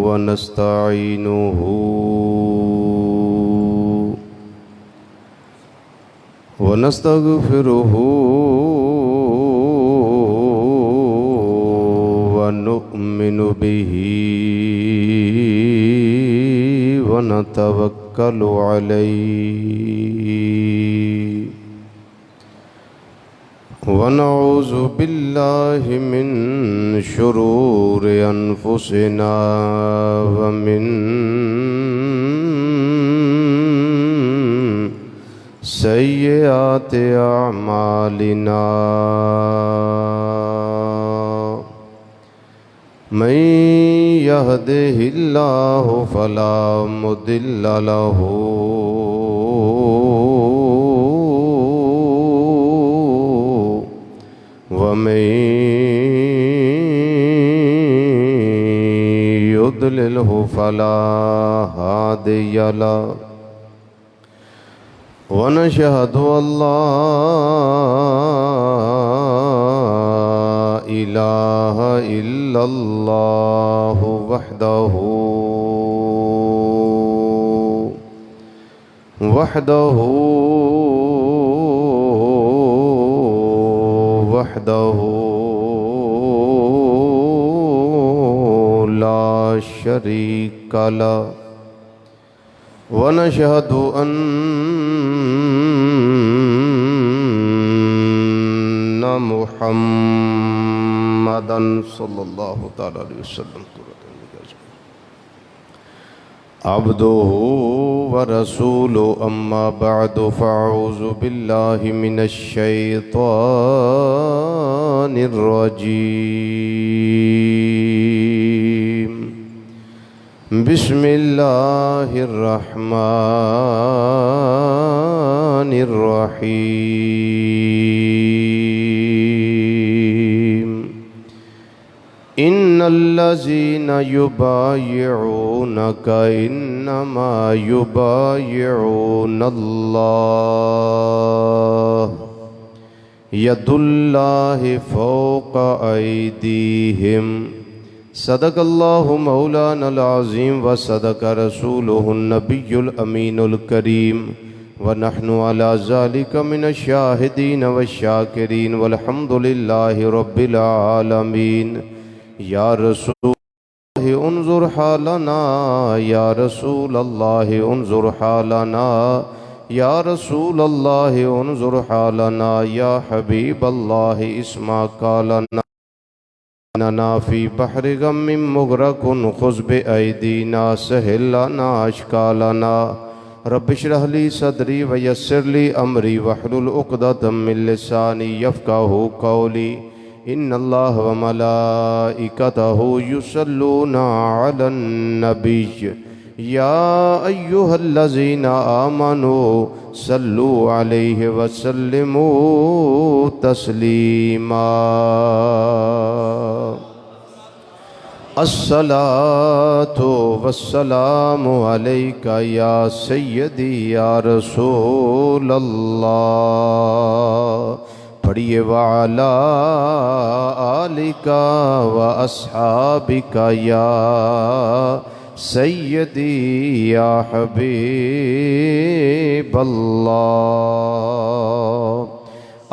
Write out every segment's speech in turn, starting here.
ونستعينه ونستغفره ونؤمن به ونتوكل عليه ونعوذ بالله من شرور أنفسنا ومن سيئات أعمالنا من يهده الله فلا مضل له ومن يضلله فلا هادي له ونشهد أن لا إله إلا الله وحده لا شريك له ونشهد أن محمدًا صلى الله تعالى عليه وسلم عبده ورسوله أما بعد فأعوذ بالله من الشيطان الرجيم بسم الله الرحمن الرحيم إن الذين يبايعونك إنما يبايعون الله يد الله فوق أيديهم صدق الله مولانا العظيم وصدق رسوله النبي الأمين الكريم ونحن على ذلك من الشاهدين والشاكرين والحمد لله رب العالمين يا رسول الله انظر حالنا يا رسول الله انظر حالنا يا رسول الله انظر حالنا يا حبيب الله اسمع قالنا إننا في بحر غم مغرق خذ بأيدينا سهل لنا أشكالنا رب اشرح لي صدري ويسر لي أمري واحلل عقدة من لساني يفقهوا قولي إن الله وملائكته يصلون على النبي يا أيها الذين آمنوا صلوا عليه وسلموا تسليما الصلاة والسلام عليك يا سيدي يا رسول الله پڑھیے وعلا آلک و اصحابک یا سیدی یا حبیب اللہ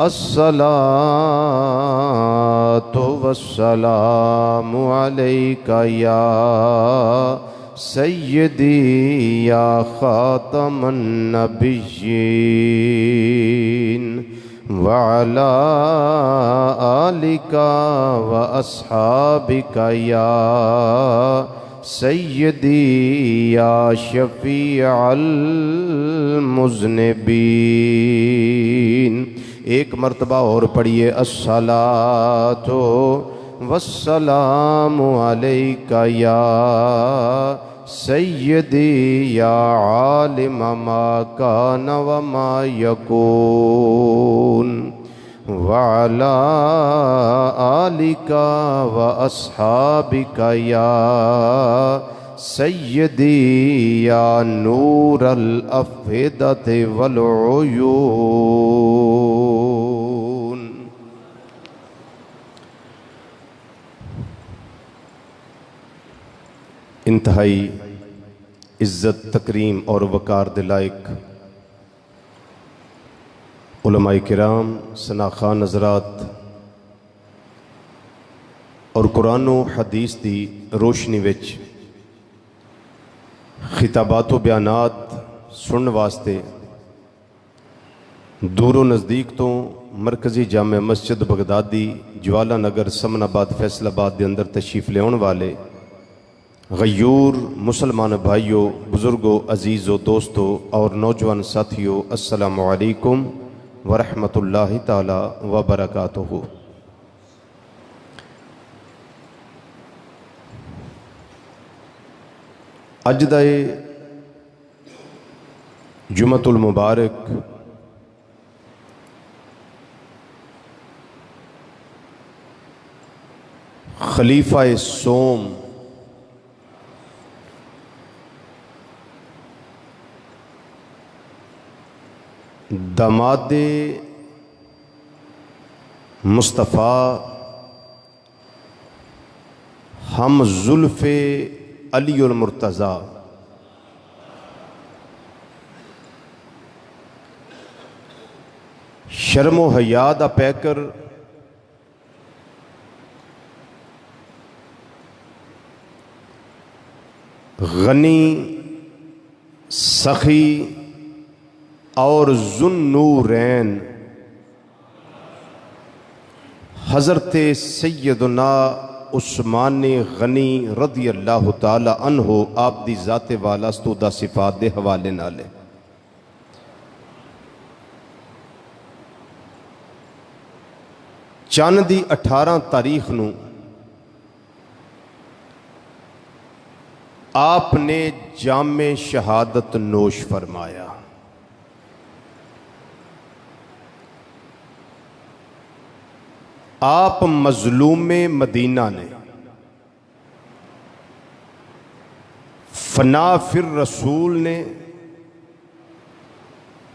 الصلاة والسلام علیک یا سیدی یا خاتم النبیین وعلى آلك وأصحابك يا سيدي يا شفيع المذنبين ایک مرتبہ اور پڑھیے الصلاة والسلام علیک یا سیدی یا عالم ما کان وما یکون وعلا آلک و اصحابک یا سیدی یا نور الافئدة والعیون انتہائی عزت تکریم اور وقار دے لائق علماء کرام، ثناء حضرات اور قرآن و حدیث دی روشنی وچ خطابات و بیانات سنن واسطے دور و نزدیک تو مرکزی جامع مسجد بغدادی جوالا نگر سمن آباد فیصل آباد دے اندر تشریف لیاؤن والے غیور مسلمان بھائیوں، بزرگوں، عزیزوں، دوستوں اور نوجوان ساتھیوں، السلام علیکم ورحمۃ اللہ تعالی وبرکاتہ۔ اج دا جمعۃ المبارک خلیفہ سوم داماد مصطفیٰ ہم زلف علی المرتضیٰ شرم و حیا دا پیکر غنی سخی اور ذوالنورین حضرت سیدنا عثمان غنی رضی اللہ تعالی عنہ آپ دی ذات والا ستودہ صفات دے حوالے نالے چاند دی 18 تاریخ نو آپ نے جام شہادت نوش فرمایا۔ آپ مظلوم مدینہ نے فنا فر رسول نے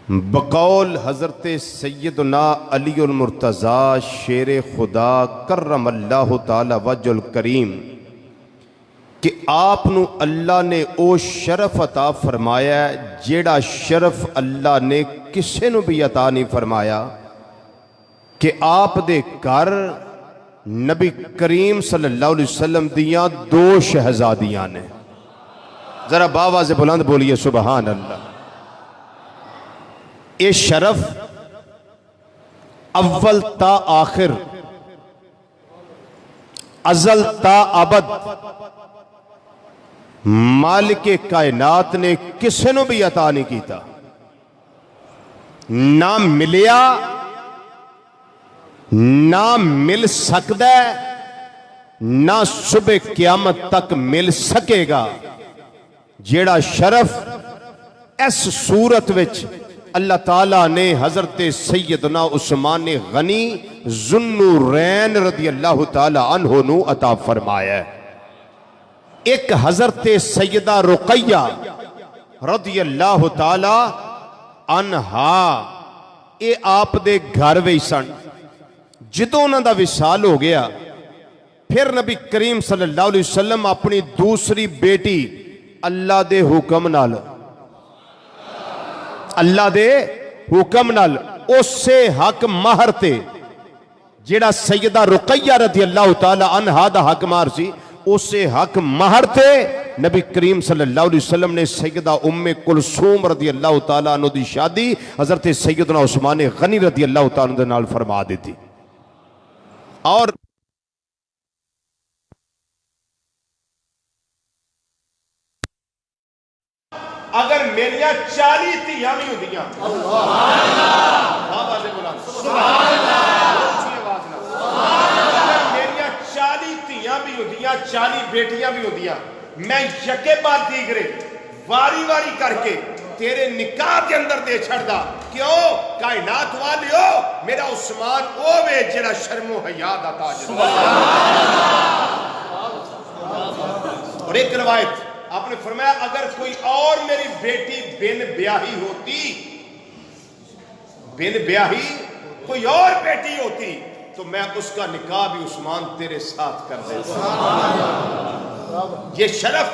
بقول حضرت سیدنا علی المرتضیٰ شیر خدا کرم اللہ تعالی وجہ الکریم کہ آپ نو اللہ نے او شرف عطا فرمایا جیڑا شرف اللہ نے کسے نو بھی عطا نہیں فرمایا کہ آپ دے گھر نبی کریم صلی اللہ علیہ وسلم دیاں 2 شہزادیاں نے۔ ذرا باواز بلند بولیے سبحان اللہ۔ یہ شرف اول تا آخر، ازل تا ابد مالک کائنات نے کسے نو بھی عطا نہیں کیتا، نہ ملیا نہ مل سکتا ہے، نہ صبح قیامت تک مل سکے گا۔ جیڑا شرف اس صورت وچ اللہ تعالیٰ نے حضرت سیدنا عثمان غنی ذوالنورین رضی اللہ تعالیٰ عنہ نو عطا فرمایا ہے۔ ایک حضرت سیدہ رقیہ رضی اللہ تعالیٰ عنہا اے آپ دے گھر وی سن، جدوں انہاں دا وصال ہو گیا پھر نبی کریم صلی اللہ علیہ وسلم اپنی دوسری بیٹی اللہ دے حکم نال اس سے حق مہر تے جیڑا سیدہ رقیہ رضی اللہ تعالی عنہا دا حق مہر سی اس سے حق مہر تے نبی کریم صلی اللہ علیہ وسلم نے سیدہ ام کلثوم رضی اللہ تعالی عنہ دی شادی حضرت سیدنا عثمان غنی رضی اللہ تعالی عنہ نال فرما دیتی۔ اور اگر میریاں 40 تیاں بھی ہوندیاں، بابا سے بولا سبحان اللہ، اگر میریاں 40 تیاں بھی ہوندیاں، 40 بیٹیاں بھی ہوندیاں، میں یکے بعد دیگرے واری واری کر کے تیرے نکاح کے اندر دے چھڑ دا۔ کیوں؟ کائنات والیو میرا عثمان اوے جڑا شرم و حیا دا تاج۔ اور ایک روایت آپ نے فرمایا اگر کوئی اور میری بیٹی بن بیاہی ہوتی، بن بیاہی کوئی اور بیٹی ہوتی تو میں اس کا نکاح بھی عثمان تیرے ساتھ کر دیتا۔ یہ شرف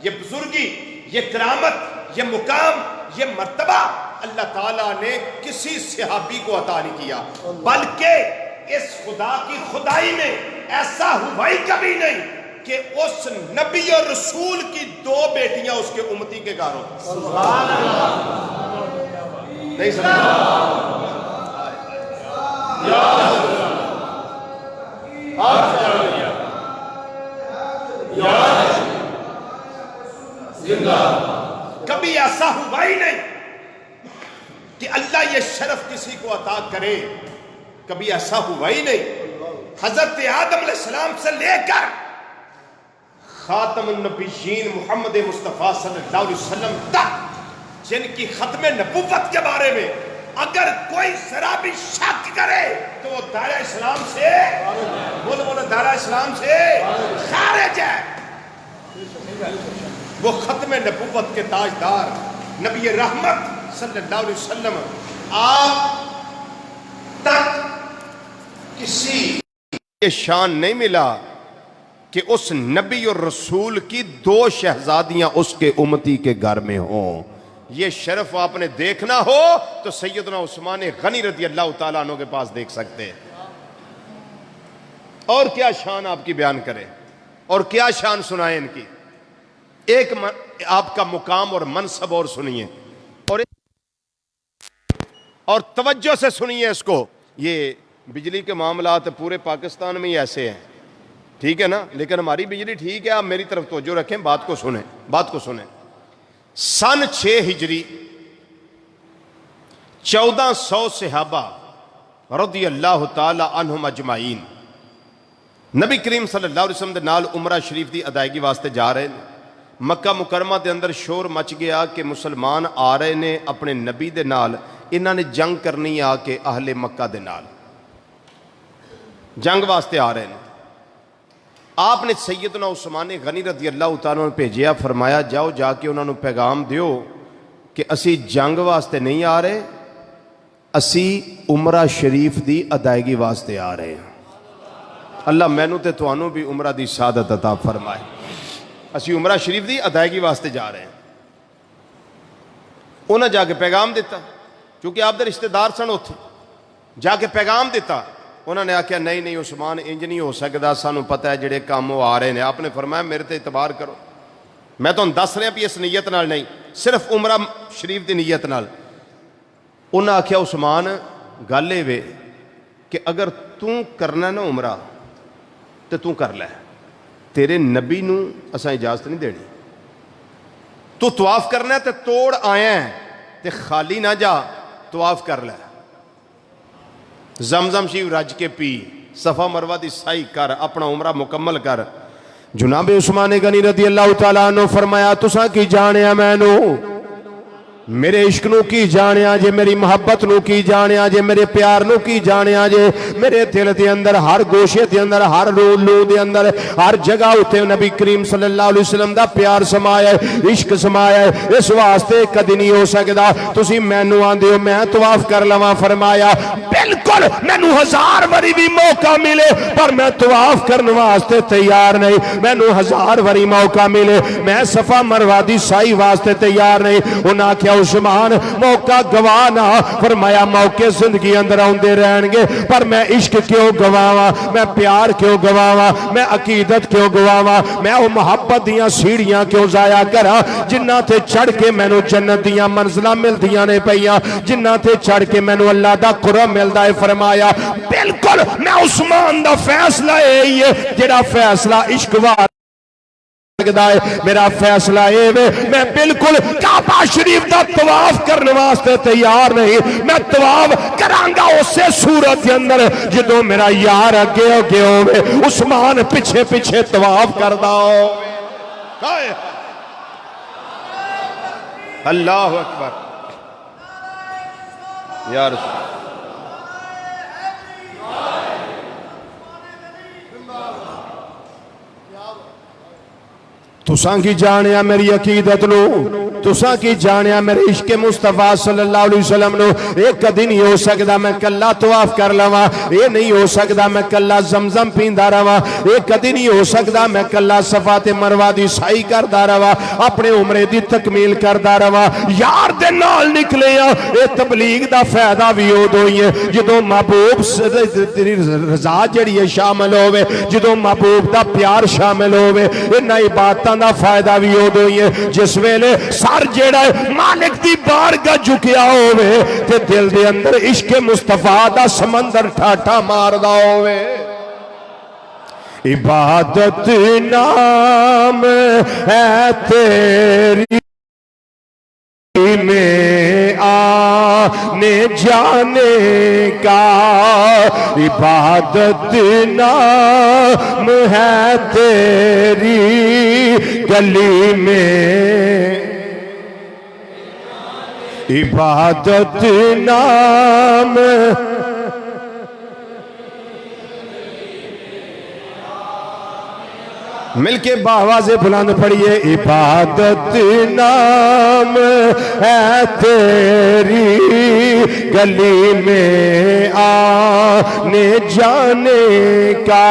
یہ بزرگی، یہ کرامت، یہ مقام، یہ مرتبہ اللہ تعالیٰ نے کسی صحابی کو عطا نہیں کیا، بلکہ اس خدا کی خدائی میں ایسا ہوا ہی کبھی نہیں کہ اس نبی اور رسول کی 2 بیٹیاں اس کے امتی کے گھر ہوں۔ سبحان اللہ، نہیں سمجھا؟ کبھی ایسا ہوا ہی نہیں کہ اللہ یہ شرف کسی کو عطا کرے، کبھی ایسا ہوا ہی نہیں۔ حضرت آدم علیہ السلام سے لے کر خاتم النبیین محمد مصطفیٰ صلی اللہ علیہ وسلم تک، جن کی ختم نبوت کے بارے میں اگر کوئی ذرا بھی شک کرے تو وہ دائرہ اسلام سے، بولو دائرہ اسلام سے خارج ہے۔ وہ ختم نبوت کے تاجدار نبی رحمت صلی اللہ علیہ وسلم، آپ تک کسی یہ شان نہیں ملا کہ اس نبی اور رسول کی 2 شہزادیاں اس کے امتی کے گھر میں ہوں۔ یہ شرف آپ نے دیکھنا ہو تو سیدنا عثمان غنی رضی اللہ تعالیٰ عنہ کے پاس دیکھ سکتے ہیں۔ اور کیا شان آپ کی بیان کرے اور کیا شان سنائے ان کی۔ ایک آپ کا مقام اور منصب اور سنیے، اور توجہ سے سنیے اس کو۔ یہ بجلی کے معاملات پورے پاکستان میں ہی ایسے ہیں، ٹھیک ہے نا، لیکن ہماری بجلی ٹھیک ہے، آپ میری طرف توجہ رکھیں، بات کو سنیں، بات کو سنیں۔ سن 6 ہجری 1400 صحابہ رضی اللہ تعالی عنہم اجمعین نبی کریم صلی اللہ علیہ وسلم دے نال عمرہ شریف دی ادائیگی واسطے جا رہے ہیں۔ مکہ مکرمہ دے اندر شور مچ گیا کہ مسلمان آ رہے نے اپنے نبی دے نال، انہاں نے جنگ کرنی آ کے اہل مکہ دے نال، جنگ واسطے آ رہے ہیں۔ آپ نے سیدنا عثمان غنی رضی اللہ تعالیٰ نے بھیجیا، فرمایا جاؤ جا کے انہوں نے پیغام دیو کہ اسی جنگ واسطے نہیں آ رہے، اسی عمرہ شریف دی ادائیگی واسطے آ رہے ہیں۔ اللہ مینوں تے توانوں بھی عمرہ دی سعادت عطا فرمائے۔ اسی عمرہ شریف دی ادائیگی واسطے جا رہے ہیں۔ انہاں جا کے پیغام دیتا، چونکہ آپ دے رشتہ دار سن اتھے، جا کے پیغام دیتا۔ انہوں نے آکھیا نہیں نہیں عثمان انج نہیں ہو سکتا، سانو پتہ ہے جڑے کام وہ آ رہے ہیں۔ آپ نے فرمایا میرے تے اعتبار کرو، میں تو دس رہا بھی اس نیت نال نہیں، صرف عمرہ شریف دی نیت نال۔ انہوں نے آکھیا عثمان گل اے وے کہ اگر توں کرنا نا عمرہ تو توں کر لے، تیرے نبی نو اساں اجازت نہیں دینی۔ تو طواف کرنا تے توڑ آیا ہے تے خالی نہ جا، طواف کر لے، زمزم شریف رج کے پی، صفا مروہ دی سائی کر، اپنا عمرہ مکمل کر۔ جناب عثمان غنی رضی اللہ تعالیٰ عنہ فرمایا تساں کی جانیا مینوں، میرے عشق نو کی جانیا جے، میری محبت نو کی جانیا جے، میرے پیار نو کی جانیا جے، میرے دل دے اندر ہر گوشے دے اندر ہر لو دے اندر ہر جگہ اتے نبی کریم صلی اللہ علیہ وسلم دا پیار سمایا ہے، عشق سمایا ہے۔ اس واسطے کدی نہیں ہو سکدا تسی مینوں آندے ہو میں طواف کر لواں، فرمایا بالکل مینوں 1000 واری بھی موقع ملے پر میں طواف کرن واسطے تیار نہیں، مینوں 1000 واری موقع ملے میں صفا مروہ دی سائی واسطے تیار نہیں۔ انہاں کیا عثمان موقع گوانا، فرمایا موقع زندگی اندر آندے رہن گے پر میں عشق کیوں گواواں، میں پیار کیوں گواواں، میں عقیدت کیوں گواواں، میں وہ محبت دیاں سیڑھیاں کیوں ضائع کراں جنہاں تے چڑھ کے مینوں جنت دیاں منزلاں ملدیاں نے پئیاں، جنہاں تے چڑھ کے مینوں اللہ دا قرب ملدا ہے۔ فرمایا بالکل میں عثمان دا فیصلہ یہی ہے جڑا فیصلہ عشق وار میرا فیصلہ اے وے میں بالکل کعبہ شریف دا طواف کرنے واسطے تیار نہیں، میں طواف کرانگا اسے صورت اندر جدوں میرا یار اگے اگے ہوئے عثمان پیچھے پیچھے طواف کردا ہوئے۔ اللہ اکبر یا رسول تساں کی جانیا میری عقیدت نو، تساں کی جانیا میرے عشق مصطفیٰ صلی اللہ علیہ وسلم نو یہ کدی نہیں ہو سکتا میں کلا طواف کر لواں، یہ نہیں ہو سکتا میں کلا زمزم پیندا رہواں، یہ کدی نہیں ہو سکتا میں کلا صفا تے مروہ دی سعی کردا رہواں، اپنے عمرے دی تکمیل کردا رہواں، یار دے نال نکلے ہاں۔ اے تبلیغ دا فائدہ بھی ادوں ہی ہے جدوں محبوب تیری رضا جڑی ہے شامل ہوے، جدوں محبوب دا پیار شامل ہوے، انہاں عبادتاں دا فائدہ بھی ادوں ہی ہے جس ویلے سر جڑا ہے مالک دی بارگاہ جھکیا ہوے تے دل دے اندر عشق مصطفیٰ دا سمندر ٹھاٹھا ماردا ہوے۔ عبادت نام ہے تیری میں آنے جانے کا، عبادت نام ہے تیری گلی میں، عبادت نام مل کے باواز بلند پڑھیے، عبادت نام ہے تیری گلی میں آنے جانے کا،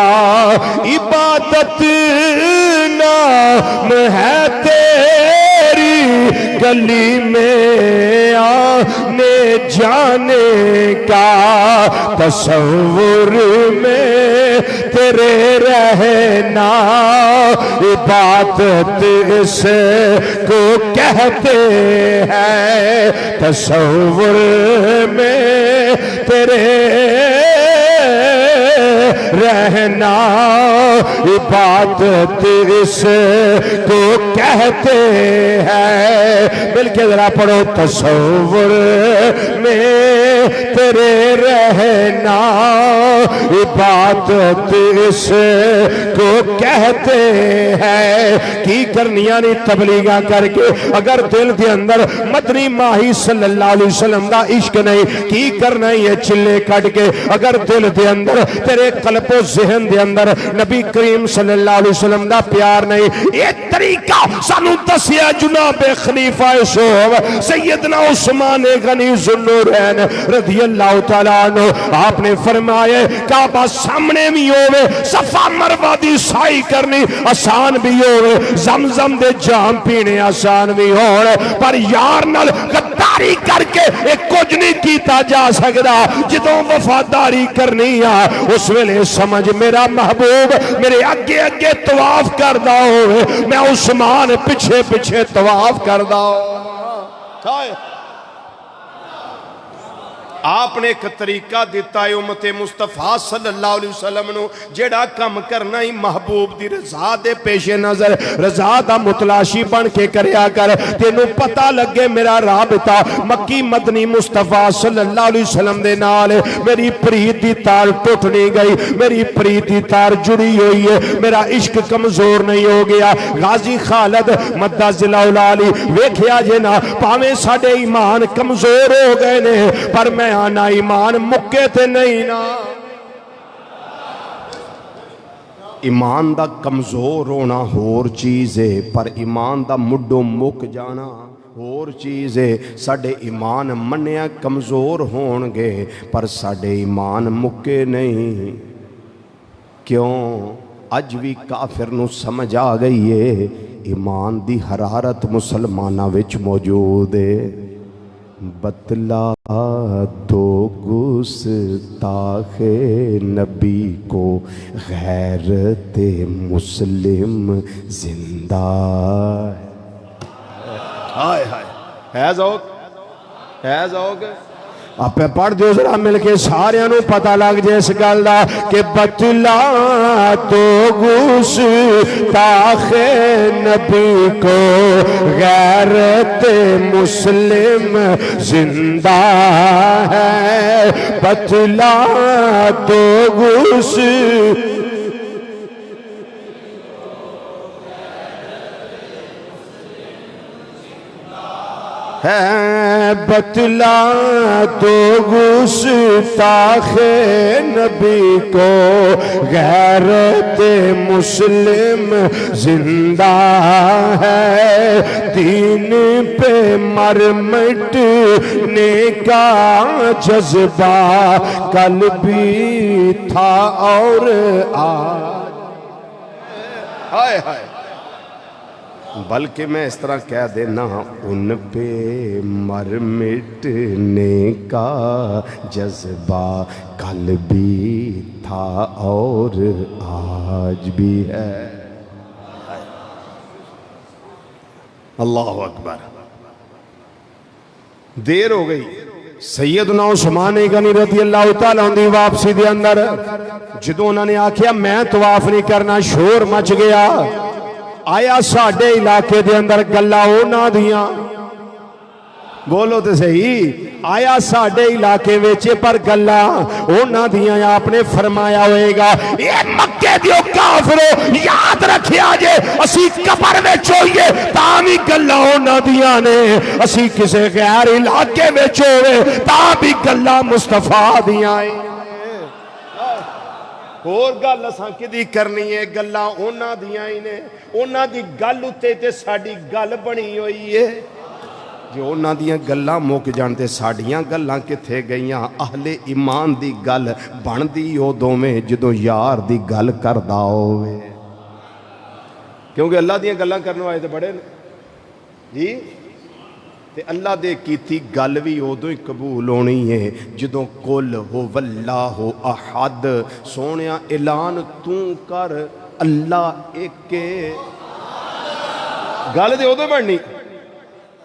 عبادت نام ہے تیری گلی میں آنے جانے کا، تصور میں تیرے رہنا عبادت اس کو کہتے ہیں، تصور میں تیرے رہنا عبادت اس کو کہتے ہیں۔ مل کے ذرا پڑھو، تصور میں تیرے رہنا عبادت اس کو کہتے ہیں۔ کی کرنیاں نہیں تبلیغاں کر کے اگر دل دے اندر مدنی ماہی صلی اللہ علیہ وسلم دا عشق نہیں، کی کرنا یہ چلے کٹ کے اگر دل دے اندر تیرے قلب و ذہن دے اندر نبی کریم صلی اللہ علیہ وسلم دا پیار نہیں۔ یہ طریقہ سانو دسیا جناب خلیفہ شوب سیدنا عثمان غنی ذوالنورین رضی اللہ تعالیٰ عنہ، آپ نے فرمائے کعبہ سامنے بھی ہوئے، صفا مروہ دی سائی کرنی آسان بھی ہوئے، زمزم دے جام پینے آسان بھی ہوئے، پر یار نال غداری کر کے ایک کچھ نہیں کیتا جا سکتا۔ جدوں وفاداری کرنی ہے اس ویلے سمجھ میرا محبوب میرے اگے اگے طواف کردا ہوئے، میں عثمان پیچھے پیچھے طواف کردا ہوئے۔ آپ نے ایک طریقہ دیتا ہے امت مصطفیٰ صلی اللہ علیہ وسلم نو جیڑا کم کرنا ہی محبوب دی رضا دے پیش نظر رضا دا متلاشی بن کے کریا کر، تینوں پتہ لگے میرا رابطہ مکی مدنی مصطفیٰ صلی اللہ علیہ وسلم دے نال، میری پرید دی تار ٹوٹ نہیں گئی، میری پرید دی تار جڑی ہوئی ہے، میرا عشق کمزور نہیں ہو گیا۔ غازی خالد مدہ ذلہ علی ویکھیا جے نا پاویں ساڈے ایمان کمزور ہو گئے نے پر میں آنا ایمان مکے تے نہیں نا۔ ایمان دا کمزور ہونا ہور چیز ہے پر ایمان دا مڈو مک جانا اور چیز ہے۔ ساڈے ایمان منیا کمزور ہون گے پر ساڈے ایمان مکے نہیں۔ کیوں؟ اج بھی کافر نو سمجھ آ گئی ہے ایمان دی حرارت مسلمانہ وچ موجود ہے۔ بتلا دو گستاخ نبی کو غیرت مسلم زندہ ہے ذوق آپ پڑھ دیو ذرا مل کے سارے نو پتہ لگ جائے اس گل دا کہ بتلا تو گستاخ نبی کو غیرت مسلم زندہ ہے، بتلا تو ہے بتلا تو گستاخ نبی کو غیرت مسلم زندہ ہے، دین پہ مر مٹنے کا جذبہ کل بھی تھا اور آج ہائے ہائے، بلکہ میں اس طرح کہہ دینا ان پہ مر مٹنے کا جذبہ کل بھی تھا اور آج بھی ہے۔ اللہ اکبر، دیر ہو گئی۔ سیدنا عثمان غنی رضی اللہ تعالیٰ عنہ دی واپسی دے اندر جدوں انہوں نے آکھیا میں طواف نہیں کرنا، شور مچ گیا۔ آیا ساڈے علاقے دے اندر گلاں انہاں دیاں، بولو تے صحیح، آیا ساڈے علاقے وچ پر گلاں انہاں دیاں؟ آپ نے فرمایا ہوئے گا اے مکے دیو کافرو یاد رکھیا جے اسی قبر وچ ہوئیے تاں وی گلاں انہاں دیاں نے، اسی کسے غیر علاقے وچ ہوئے تاں بھی گلاں مصطفیٰ دیاں ہیں۔ اور گل اساں کدی کرنی ہے؟ گلاں انہاں دیاں ہی نے، انہاں دی گل اتے تے ساڈی گل بنی ہوئی ہے۔ جو انہاں دیاں گلاں مک جان تے ساڈیاں گلاں کتھے گئیاں؟ اہل ایمان دی گل بندی ادوں میں جدوں یار دی گل کردا ہوئے، کیونکہ اللہ دیاں گلاں کرنے والے تے بڑے نے جی، تے اللہ دے کیتی گل بھی ادوں ہی قبول ہونی ہے جدوں قل ہو واللہ احد، سونیا اعلان تو کر اللہ ایک، گل دے ادوں بننی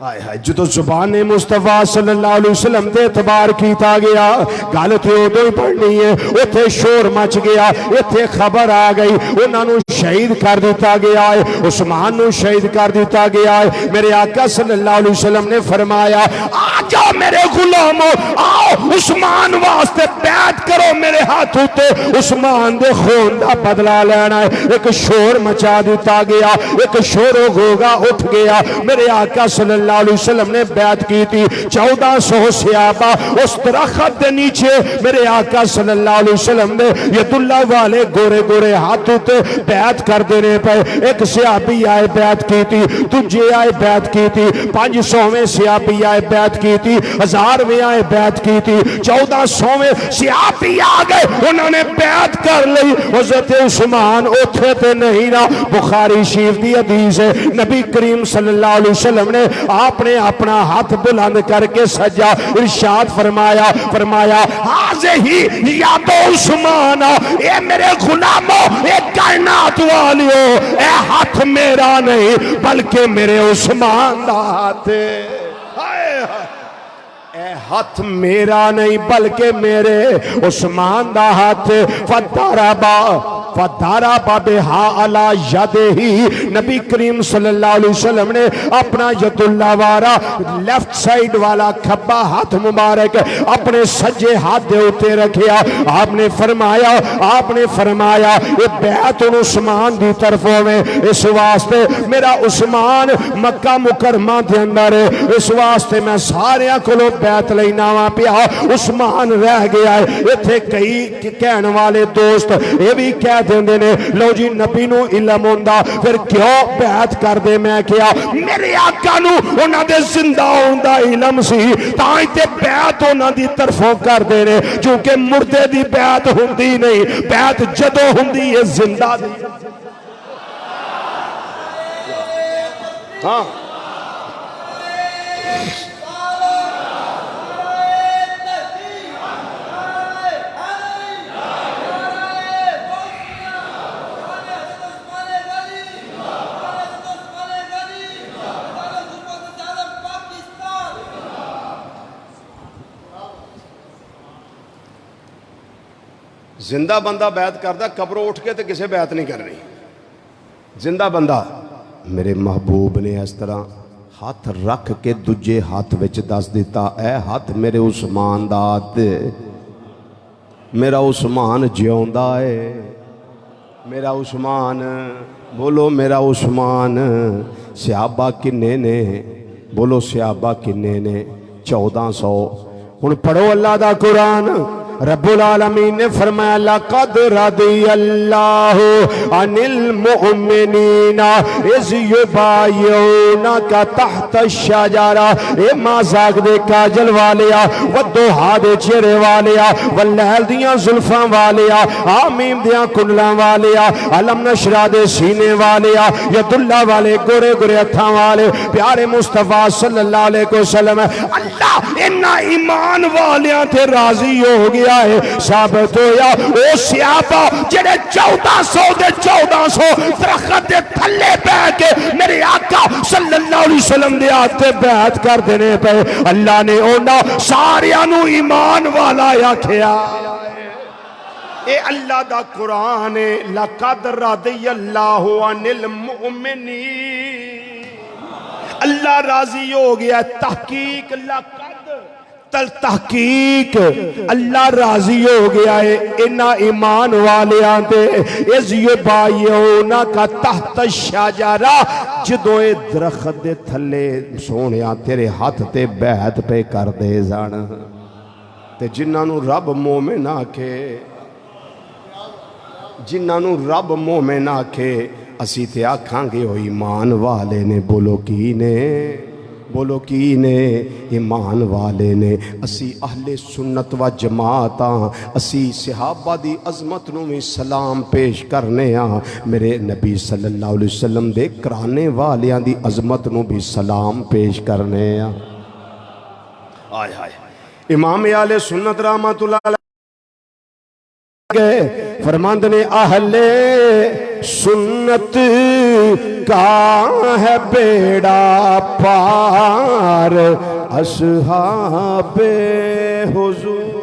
ہائے ہائے جدو زبان مصطفیٰ صلی اللہ علیہ وسلم دے اعتبار کیتا گیا، گل تے ادو ہی پڑھنی ہے۔ اتھے شور مچ گیا، اتھے خبر آ گئی، انہاں نو شہید کر دیتا گیا ہے، عثمان نو شہید کر دیتا گیا ہے۔ میرے آقا صلی اللہ علیہ وسلم نے فرمایا آ جاؤ میرے غلامو، آؤ عثمان واسطے بیعت کرو، میرے ہاتھ ہوتے عثمان دے خون دا بدلہ لینا ہے۔ ایک شور مچا دیتا گیا، ایک شور و غوغا اٹھ گیا۔ میرے آقا صلی اللہ علیہ وسلم نے بیعت کی تھی، 1400 صحابہ اس درخت دے نیچے میرے آقا صلی اللہ علیہ وسلم نے ید اللہ والے گورے گورے ہاتھوں تے بیعت کر دینے پہ۔ ایک صحابی آئے بیعت کی تھی، تجھے آئے بیعت کی تھی، 500ویں صحابی آئے بیعت کی تھی، 1000ویں آئے بیعت کی تھی، 1400ویں صحابی آگئے انہوں نے بیعت کر لی۔ حضرت عثمان اتھے تے نہیں نا، بخاری شریف دی حدیث ہے، نبی کریم صلی اللہ علیہ وسلم نے آپ نے اپنا ہاتھ بلند کر کے سجا، ارشاد فرمایا حاضی یاد عثمان، اے میرے غلاموں، اے کائنات والیو، اے ہاتھ میرا نہیں بلکہ میرے عثمان دا ہاتھ ہے۔ اے ہاتھ میرا نہیں بلکہ میرے عثمان دا ہاتھ۔ فَدَارَبَ بِهَا عَلَى يَدِهِ، نبی کریم صلی اللہ علیہ وسلم نے اپنا ید اللہ وارا لیفٹ سائیڈ والا کھبا ہاتھ مبارک اپنے سجے ہاتھ دے ہوتے رکھیا۔ آپ نے فرمایا یہ بیعت عثمان دی طرفوں میں، اس واسطے میرا عثمان مکہ مکرمہ دے اندر ہے، اس واسطے میں سارے کولوں بیعت لینا وا پیا، عثمان رہ گیا ہے۔ اتھے کئی کہن والے دوست یہ بھی کہہ دیندے نے لو جی نبی نو علم ہوندا پھر کیوں بیعت کر دے؟ میں کیا میرے آقا نو انہاں دے زندہ ہوندا علم سی تاں تے بیعت انہاں دی طرفوں کر دے نے، چونکہ مردے دی بیعت ہوندی نہیں، بیعت جدوں ہوندی ہے زندہ دی۔ ہاں زندہ بندہ بیعت کردا، قبروں اٹھ کے تے کسے بیعت نہیں کرنی۔ زندہ بندہ میرے محبوب نے اس طرح ہاتھ رکھ کے دجے ہاتھ وچ دس دیتا، اے ہاتھ میرے عثمان دا ہاتھ، میرا عثمان جیوندا ہے، میرا عثمان، بولو میرا عثمان۔ صحابہ کنے نے بولو صحابہ کنے نے؟ 1400. ہن پڑھو اللہ دا قرآن. رب العالمین نے فرمایا لقد رضی اللہ عن المؤمنین اذ یبایعونک تحت الشجرہ. اے مازاق دے کاجل والیا، والضحیٰ دے چہرے والیا، واللیل دیاں زلفاں والیا، آمیم دیاں کنلاں والیا، علم نشرہ دے سینے والیا، ید اللہ والے گورے گورے ہتھاں والے پیارے مصطفیٰ صلی اللہ علیہ وسلم. اللہ انہاں ایمان والیاں تے راضی ہو گیا ہے. ثابت ہویا او صحابہ جڑے 1400 دے 1400 درخت دے تھلے بیٹھ کے میرے آقا صلی اللہ علیہ وسلم دے آتے بیعت کر دینے پہ اللہ نے اونا ساریاں نو ایمان والا آکھیا. اے اللہ دا قرآن ہے. لقد رضی اللہ عن المؤمنین. اللہ راضی ہو گیا. تحقیق لقد تحقیق اللہ راضی ہو گیا ہے انہاں ایمان والیاں تے اذ یبایعونک تحت الشجرہ جدوں اے درخت دے تھلے سونیا تیرے ہاتھ تے بیعت پہ کر دے جان. تے جنہاں نو رب مومن آکھے، جنہاں نو رب مومن آکھے اسی تے آکھاں گے او ایمان والے نے. بولو کی نے؟ بولو کی نے؟ ایمان والے نے. اسی اہل سنت و جماعت ہاں. اسی صحابہ دی عظمت نو میں سلام پیش کرنے ہاں. میرے نبی صلی اللہ علیہ وسلم دے کرانے والیاں دی عظمت نو بھی سلام پیش کرنے ہاں. آئے آئے امام اہل سنت رحمت اللہ علیہ گئے فرماند نے اہل سنت کا ہے بیڑا پار اصحاب حضور.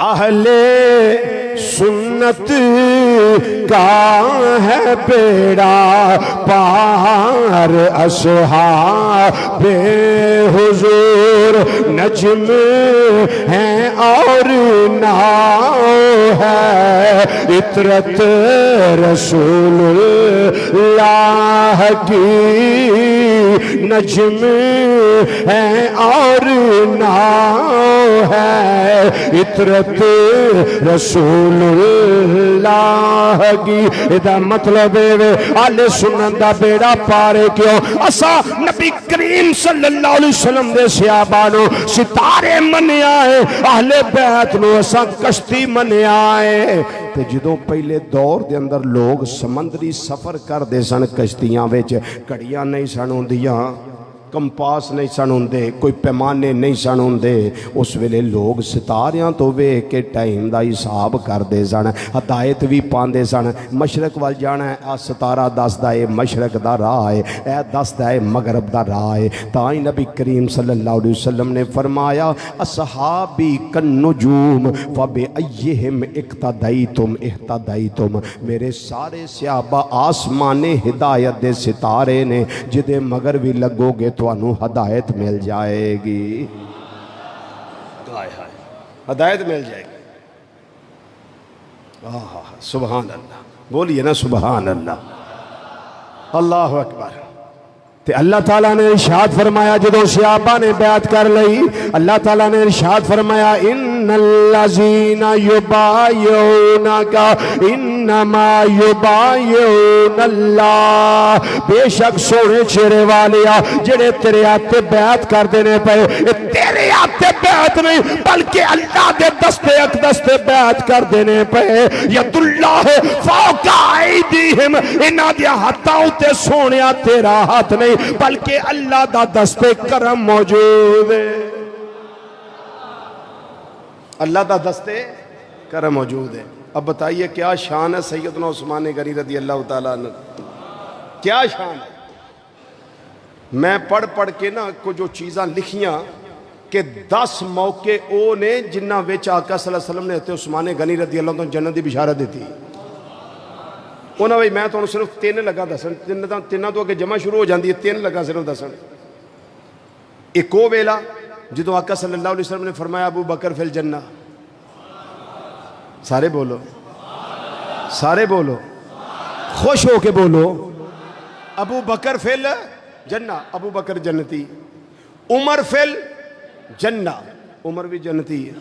اہل سنت کا ہے بیڑا پار اصحاب حضور. نجم ہیں اور ناؤ ہے عطرت رسول اللہ کی. نجم ہیں اور ناؤ ہے عطرت رسول اللہ کی. ادا مطلب ہے آل سنت دا بیڑا پارے کیوں؟ اسا نبی کریم صلی اللہ علیہ وسلم دے صحابانو ستارے منیا ہے، اہل بیت نو اسا کشتی منیا ہے. تے جدوں پہلے دور دے اندر لوگ سمندری سفر کر دے سن کشتیاں وچ کڑیاں نہیں سن ہوندیاں، کمپاس نہیں سن ہوندے، کوئی پیمانے نہیں سن ہوندے. اس ویلے لوگ ستاریاں تو ویکھ کے ٹائم دا حساب کردے سن، ہدایت بھی پاندے سن. مشرق وال جانا ہے، آ ستارہ دسدا ہے مشرق دا راہ ہے، اے دسدا ہے مغرب دا راہ ہے. تاں ہی نبی کریم صلی اللہ علیہ وسلم نے فرمایا اصحابی کالنجوم فبأیہم اقتدیتم اہتدیتم. میرے سارے صحابہ آسمان ہدایت دے ستارے نے، جدے مگر بھی لگو گے تو انہوں ہدایت مل جائے گی. ہدایت مل جائے گی. سبحان اللہ. بولیے نا سبحان اللہ. اللہ اکبر. تے اللہ تعالیٰ نے ارشاد فرمایا جدو صحابہ نے بیعت کر لئی، اللہ تعالیٰ نے ارشاد فرمایا ان الذین یبایعونک انما یبایعون اللہ. بے شک سونے چہرے والیا جڑے تیرے آتے بیعت کر دینے پہ تیرے آتے بیعت نہیں بلکہ اللہ دے دستے اقدس تے بیعت کر دینے پہ. ید اللہ فوق ایدیہم انہاں دیا ہتھاں تے سونیا تیرا ہاتھ نہیں بلکہ اللہ دا دستے کرم موجود ہے. اللہ دا دستے کرم موجود ہے. اب بتائیے کیا شان ہے سیدنا عثمان غنی رضی اللہ تعالیٰ عنہ، کیا شان ہے. میں پڑھ پڑھ کے نا کو جو چیزاں لکھیاں کہ 10 موقع او نے جنہ وچ آقا صلی اللہ علیہ وسلم نے حضرت عثمان غنی رضی اللہ عنہ جنت دی بشارت دیتی. انہوں نے میں تو صرف 3 لگا دسن، 3 تو اگے جمع شروع ہو جاندی ہے، 3 لگا صرف دسن. ایک او ویلا جدو آقا صلی اللہ علیہ وسلم نے فرمایا ابو بکر فی الجنہ. سارے بولو، سارے بولو، خوش ہو کے بولو. ابو بکر فل جنہ، ابو بکر جنتی. عمر فل جنہ، عمر بھی جنتی ہے.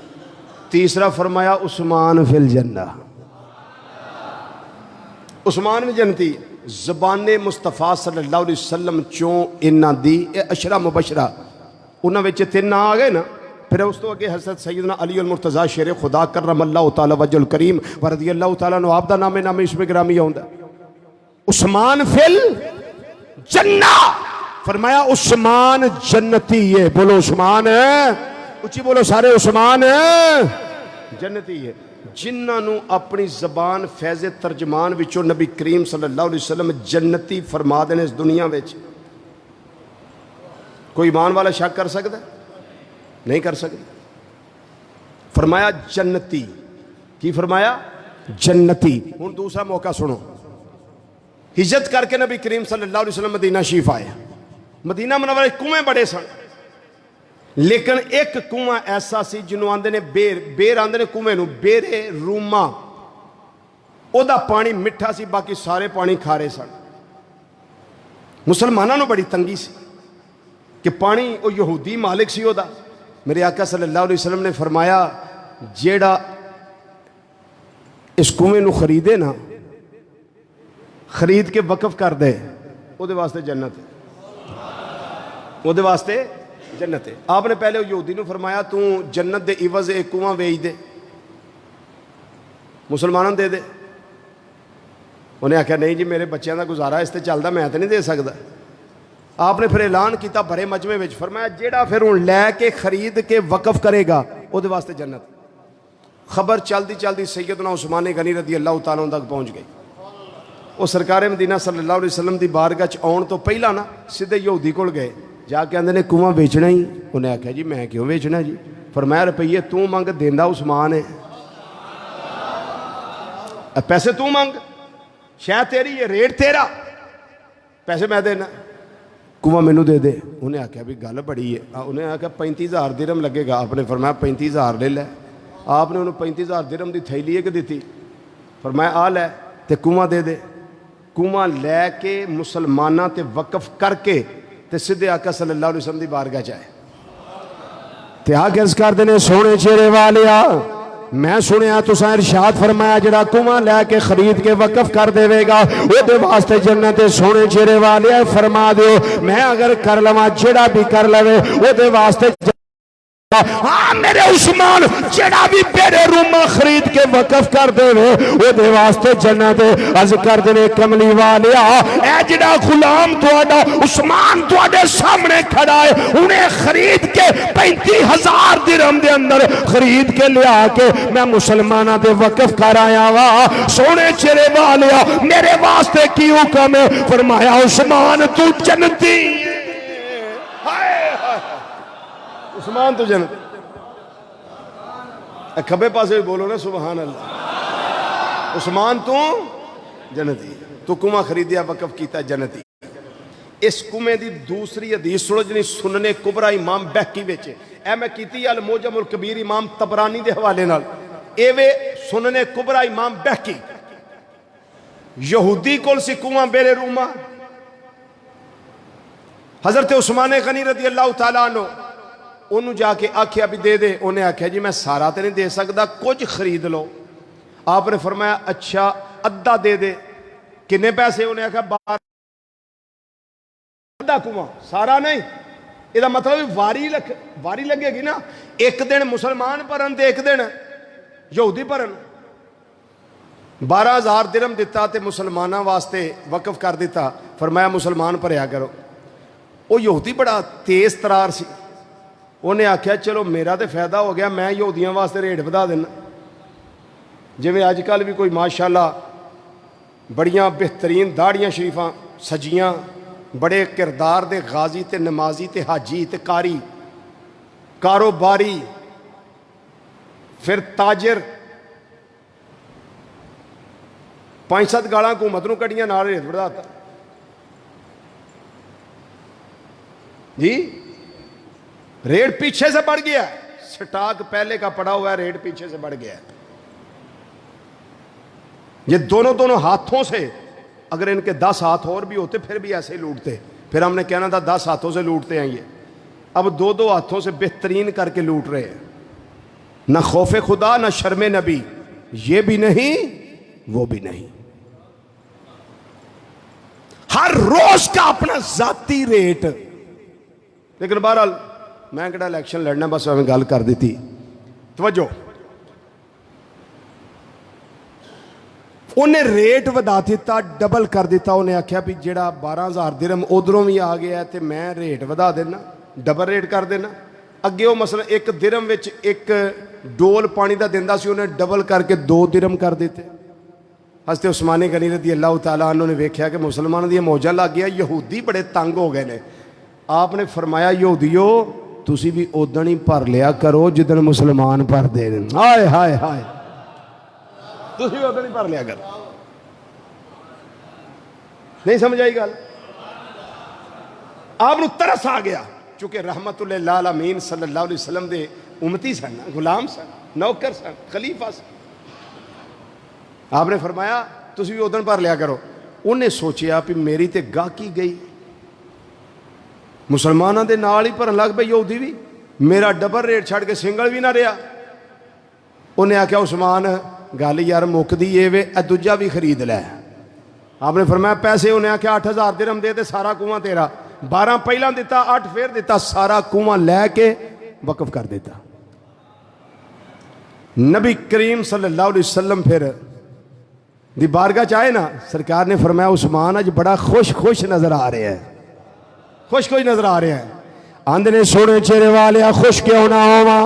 تیسرا فرمایا عثمان فل جنہ، عثمان بھی جنتی. زبان مصطفیٰ صلی اللہ علیہ وسلم چوں انہاں دی اشرا مبشرہ انہاں وچ تین آ گئے نا. پھر اس تو اگے حضرت سیدنا علی المرتضیٰ شیر خدا کرم اللہ تعالی وجہ الکریم ورضی اللہ تعالیٰ عنہ آپ دا نام اسم گرامی آؤندا. عثمان فل جنہ فرمایا عثمان جنتی ہے. بولو عثمان ہے، اچھی بولو سارے، عثمان ہے جنتی ہے. جنہاں نو اپنی زبان فیض ترجمان وچوں نبی کریم صلی اللہ علیہ وسلم جنتی فرما دینے اس دنیا وچ، کوئی ایمان والا شک کر سکتا ہے؟ نہیں کر سکتا. فرمایا جنتی. کی فرمایا؟ جنتی. ہن دوسرا موقع سنو. ہجرت کر کے نبی کریم صلی اللہ علیہ وسلم مدینہ شریف آئے. مدینہ منورہ کنویں بڑے سن، لیکن ایک کنواں ایسا سی جنہوں آندے نے بیر آندے نے کنویں نو بیرے روما. او دا پانی مٹھا سی، باقی سارے پانی کھارے سن. مسلمانوں بڑی تنگی سی کہ پانی او یہودی مالک سی او دا. میرے آقا صلی اللہ علیہ وسلم نے فرمایا جیڑا اس کنویں نو خریدے نا، خرید کے وقف کر دے، او دے واسطے جنت ہے، او دے واسطے جنت ہے. آپ نے پہلے یہودی نو فرمایا تو جنت دے عوض ایک کنواں ویچ دے، مسلمانوں دے دے. انہیں آخیا نہیں جی میرے بچیاں دا گزارا اس تے چلدا، میں تے نہیں دے سکدا. آپ نے پھر اعلان کیتا بھرے مجمع وچ، فرمایا جیڑا پھر ہن لے کے خرید کے وقف کرے گا او دے واسطے جنت. خبر چلدی چلدی سیدنا عثمان غنی رضی اللہ تعالیٰ عنہ تک پہنچ گئی. وہ سرکار مدینہ صلی اللہ علیہ وسلم دی بارگاہ چ آن تو پہلا نا سیدھے یہودی کول گئے، جا کے آندے نے کنواں بیچنا ہی. انہیں آخیا جی میں کیوں بیچنا جی؟ فرمایا روپیے تو منگ، دیندا عثمان ہے. پیسے تو منگ، شے تیری ہے، ریٹ تیرا، پیسے میں دینا، کنواں مینوں دے دے. انہیں آخیا بھی گل بڑی ہے. انہیں آخیا 35,000 درہم لگے گا. آپ نے فرمایا 35,000 لے لے. آپ نے انہوں 35,000 درہم دی تھیلی ایک دیتی. فرمایا آ لے تے کنواں دے دے. کنواں لے کے مسلماناں تے وقف کر کے تے سدھے آقا صلی اللہ علیہ وسلم دی بارگاہ جائے تے آگے عرض کر دینے سونے چہرے والیا میں سنیا تساں ارشاد فرمایا جڑا کنواں لے کے خرید کے وقف کر دے گا او دے واسطے جنت. سونے چہرے والیا فرما دیو میں اگر کر لواں جڑا بھی کر لوے او دے واسطے. ہاں میرے عثمان جڑا بھی بیرے روما خرید کے وقف کر دے او دے واسطے جنت. عرض کر دینے کملی والیا اے جڑا غلام تواڈا عثمان تواڈے سامنے کھڑا ہے انہیں خرید کے 35,000 درہم دے اندر خرید کے لیا کے میں مسلمانہ دے وقف کر آیا وا. سونے چہرے والیا میرے واسطے کی حکم ہے؟ فرمایا عثمان تو جنتی. عثمان تو جنت. کھبے پاسے بھی بولو نا سبحان اللہ. عثمان تو جنتی. تو کنواں خریدیا وقف کیتا جنتی. اس کنویں دی دوسری حدیث سنو جنی سننے کبرا امام بہقی وچ اے میں کیتی المعجم الکبیر امام طبرانی دے حوالے نال. اے وے سننے کبرا امام بہقی. یہودی کول سی کنواں بیرے روما. حضرت عثمان غنی رضی اللہ تعالیٰ عنہ انہوں جا کے آکھیا بھی دے دے. انہیں آکھیا جی میں سارا تے نہیں دے سکتا، کچھ خرید لو. آپ نے فرمایا اچھا ادھا دے دے. کنے پیسے؟ انہیں آکھیا 12. ادھا کنواں، سارا نہیں. یہ مطلب واری لگے گی نا. ایک دن مسلمان پرن تے ایک دن یہودی پرن. 12,000 درہم دیتا تے مسلمانہ واسطے وقف کر دیتا. فرمایا مسلمان پریا کرو. وہ یہودی بڑا تیز ترار سی. انہیں آکھیا چلو میرا تے فائدہ ہو گیا، میں یہودیاں واسطے ریٹ بدا دینا. جی میں آج کل بھی کوئی ماشاءاللہ بڑیاں بہترین داڑیاں شریفاں سجیاں، بڑے کردار دے غازی تے نمازی تے حاجی تے قاری کاروباری پھر تاجر 5-7 گالاں حکومت نوں کڑیاں نال ریٹ بڑھاتا. جی ریٹ پیچھے سے بڑھ گیا. سٹاک پہلے کا پڑا ہوا ہے، ریٹ پیچھے سے بڑھ گیا ہے. یہ دونوں ہاتھوں سے اگر ان کے 10 ہاتھ اور بھی ہوتے پھر بھی ایسے ہی لوٹتے. پھر ہم نے کہنا تھا 10 ہاتھوں سے لوٹتے ہیں یہ. اب 2 ہاتھوں سے بہترین کر کے لوٹ رہے ہیں. نہ خوف خدا نہ شرم نبی، یہ بھی نہیں وہ بھی نہیں. ہر روز کا اپنا ذاتی ریٹ. لیکن بہرحال میں کہڑا الیکشن لڑنا، بس ہمیں گل کر دیتی. توجہ، انہیں ریٹ ودا دیتا، ڈبل کر دیتا. انہیں آخیا بھی جڑا 12,000 درہم ادھروں بھی آ گیا تے میں ریٹ ودا دینا، ڈبل ریٹ کر دینا. اگے وہ مثلا 1 درہم وچ 1 ڈول پانی دا دیندا سی، انہیں ڈبل کر کے 2 درہم کر دیتے. حضرت عثمان غنی رضی اللہ تعالیٰ عنہ نے ویکھیا کہ مسلمانوں دی موجاں لگ گیا، یہودی بڑے تنگ ہو گئے نے. آپ نے فرمایا یہودیو تسی بھی ادن ہی بھر لیا کرو جدن مسلمان بھر دے. ہائے ہائے ہائے، تسی بھی ادن ہی بھر لیا کرو. نہیں سمجھ آئی گل؟ آپ نے ترس آ گیا، چونکہ رحمت للعالمین صلی اللہ علیہ وسلم دے امتی سن، غلام سن، نوکر سن، خلیفہ سن. آپ نے فرمایا تسی بھی ادن بھر لیا کرو. انہیں سوچیا کہ میری تے گاہکی گئی، مسلمانوں دے نال ہی بھرن لگ پے یہودی بھی، میرا ڈبل ریٹ چھڑ کے سنگل بھی نہ رہا. انہیں آخیا عثمان گل یار مکدی اے وے، دوجا بھی خرید لے. آپ نے فرمایا پیسے؟ انہیں آخیا 8,000 درہم دے تے سارا کنواں تیرا. 12 پہلا دیتا، 8 پھر دیتا، سارا کنواں لے کے وقف کر دیتا. نبی کریم صلی اللہ علیہ وسلم پھر دی بارگاہ چاہے نا، سرکار نے فرمایا عثمان اج بڑا خوش نظر آ رہے ہیں، خوش نظر آ رہے ہیں. آندے نے سونے چہرے والے خوش کیوں نہ ہوا،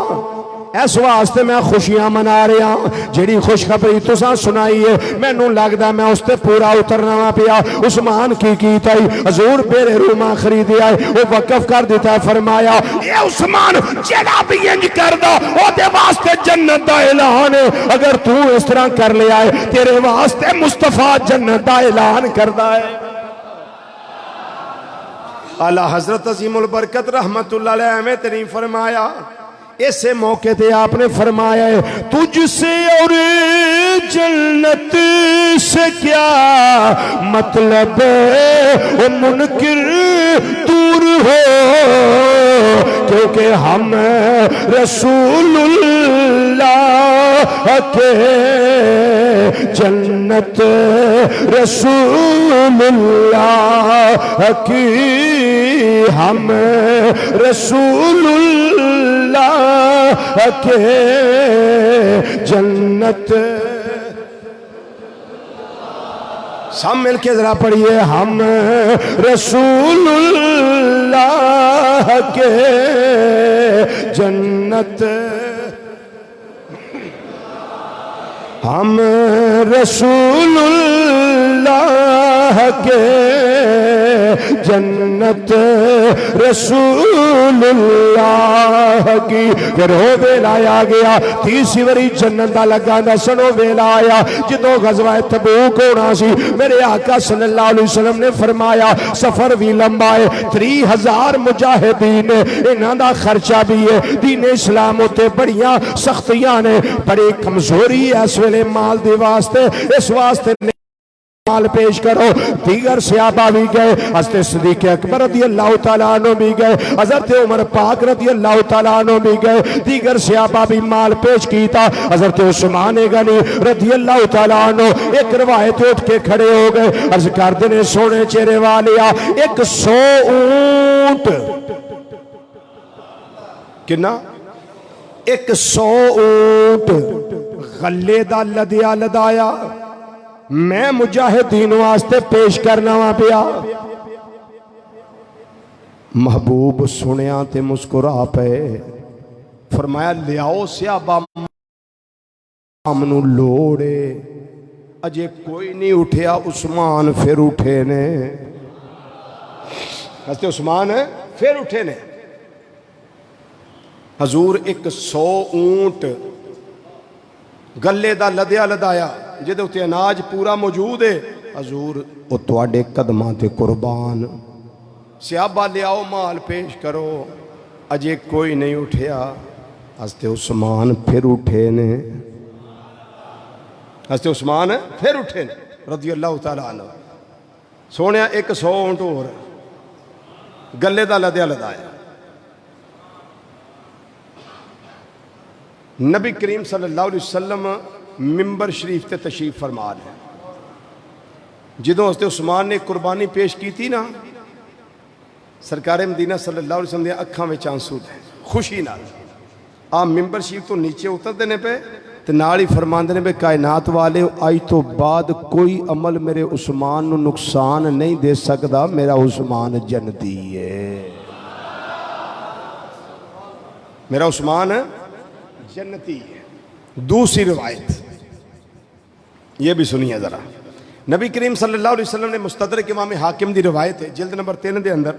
اس واسطے میں خوشیاں منا رہا. جیڑی خوشخبری تساں سنائی ہے مینوں لگدا میں اس تے پورا اترنا پیا. عثمان کی کیتا ہی حضور میرے روما خریدیا ہے، وہ وقف کر دیتا ہے. فرمایا اے عثمان جیڑا بھی انج کردا او دے واسطے جنت دا اعلان ہے. اگر تو اس طرح کر لیا ہے تیرے واسطے مصطفیٰ جنت دا اعلان کردا ہے. اعلیٰ حضرت عظیم البرکت رحمت اللہ علیہ میں ترین فرمایا، ایسے موقع تے آپ نے فرمایا ہے تجھ سے اور جنت سے کیا مطلب ہے منکر دور ہو، کیونکہ ہم رسول اللہ کے جنت رسول اللہ کی، ہم رسول اللہ کے جنت. سب مل کے ذرا پڑھیے، ہم رسول اللہ کے جنت، ہم رسول اللہ کے جنت رسول اللہ کی. پھر ہو ویلا آ گیا، تیسری واری جنت دا لگا دسنو ویلا آیا جدو غزوہ تبوک ہونا سی. میرے آقا صلی اللہ علیہ وسلم نے فرمایا سفر بھی لمبا ہے، 30,000 مجاہدین، انہاں دا خرچہ بھی ہے. دین اسلام ہوتے بڑیاں سختیاں نے، بڑی کمزوری ہے اس ویلے مال دی واسطے، اس واسطے مال پیش کرو. دیگر صحابہ بھی گئے، حضرت صدیق اکبر رضی اللہ تعالیٰ عنہ بھی گئے، حضرت عمر پاک رضی اللہ تعالیٰ عنہ بھی گئے. دیگر صحابہ بھی مال پیش کیتا. حضرت عثمان غنی رضی اللہ تعالیٰ عنہ ایک روایت اٹھ کے کھڑے ہو گئے، عرض کر دینے سونے چہرے والیا 100 اونٹ. کنا؟ 100 اونٹ غلے دا لدیا لدایا میں مجاہدین واسطے پیش کرنا وا پیا. محبوب سنیا تے مسکرا پے، فرمایا لیاؤ صحابہ منو لوڑے. اجے کوئی نہیں اٹھیا، عثمان پھر اٹھے نے. حضرت عثمان پھر اٹھے نے. حضور 100 اونٹ گلے دا لدیا لدایا جدے اتے اناج پورا موجود ہے. حضور او تواڈے قدماں تے قربان، صحابہ لے آؤ مال پیش کرو. اجے کوئی نہیں اٹھیا. حضرت عثمان پھر اٹھے نے، حضرت عثمان پھر اٹھے نے رضی اللہ تعالیٰ عنہ. سونے 100 اونٹ اور گلے دا لدیا لدایا. نبی کریم صلی اللہ علیہ وسلم ممبر شریف تے تشریف فرما رہے. جدوں حضرت عثمان نے قربانی پیش کی تھی نا، سرکار مدینہ صلی اللہ علیہ وسلم دے اکھاں وچ آنسو تھے خوشی نال. آپ ممبر شریف تو نیچے اترتے نے پہ تے نال ہی فرماندے نے پہ کائنات والے آج تو بعد کوئی عمل میرے عثمان نو نقصان نہیں دے سکدا، میرا عثمان جنتی ہے. میرا عثمان جنتی ہے. دوسری روایت یہ بھی سنیے ذرا. نبی کریم صلی اللہ علیہ وسلم نے مستدرک امام حاکم دی روایت ہے جلد نمبر 3 دے اندر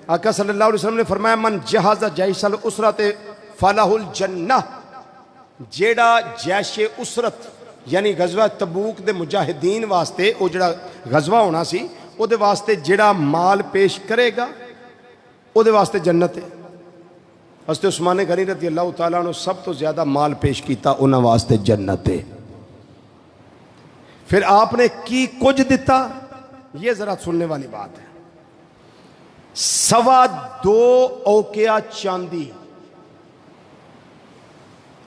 آقا صلی اللہ علیہ وسلم نے فرمایا من جہاز جیش الاسرت فلاح الجنہ. جیڑا جیش اسرت یعنی غزوہ تبوک دے مجاہدین واسطے او جڑا غزوہ ہونا سی او دے واسطے جڑا مال پیش کرے گا او دے واسطے جنت ہے. حضرت عثمان غنی رضی اللہ تعالیٰ عنہ سب تو زیادہ مال پیش کیتا انہاں واسطے جنت ہے. پھر آپ نے کی کچھ دیتا یہ ذرا سننے والی بات ہے. 2.25 اوقیہ چاندی.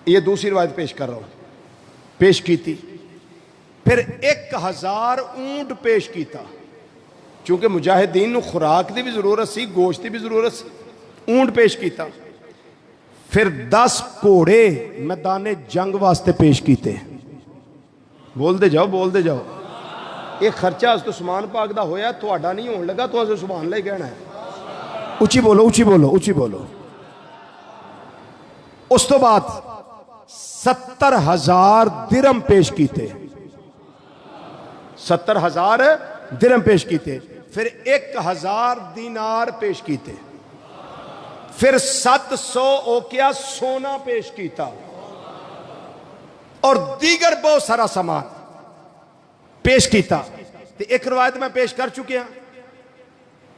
یہ دوسری روایت پیش کر رہا ہوں. پیش کی تھی. پھر 1000 اونٹ پیش کیتا چونکہ مجاہدین نو خوراک دی بھی ضرورت سی، گوشت دی بھی ضرورت سی. اونٹ پیش کیتا. پھر 10 گھوڑے میدان جنگ واسطے پیش کیتے. بول دے جاؤ بول دے جاؤ. یہ خرچہ حضرت عثمان پاک دا ہویا تہاڈا نہیں ہون لگا تو حضرت عثمان لے کہنا ہے. اچھی بولو اچھی بولو اچھی بولو. اس تو بعد 70,000 درہم پیش کیتے. 70,000 درہم پیش کیتے. پھر 1000 دینار پیش کیتے. پھر 700 اوقیہ سونا پیش کیتا اور دیگر بہت سارا سامان پیش کیتا. ایک روایت میں پیش کر چکے ہیں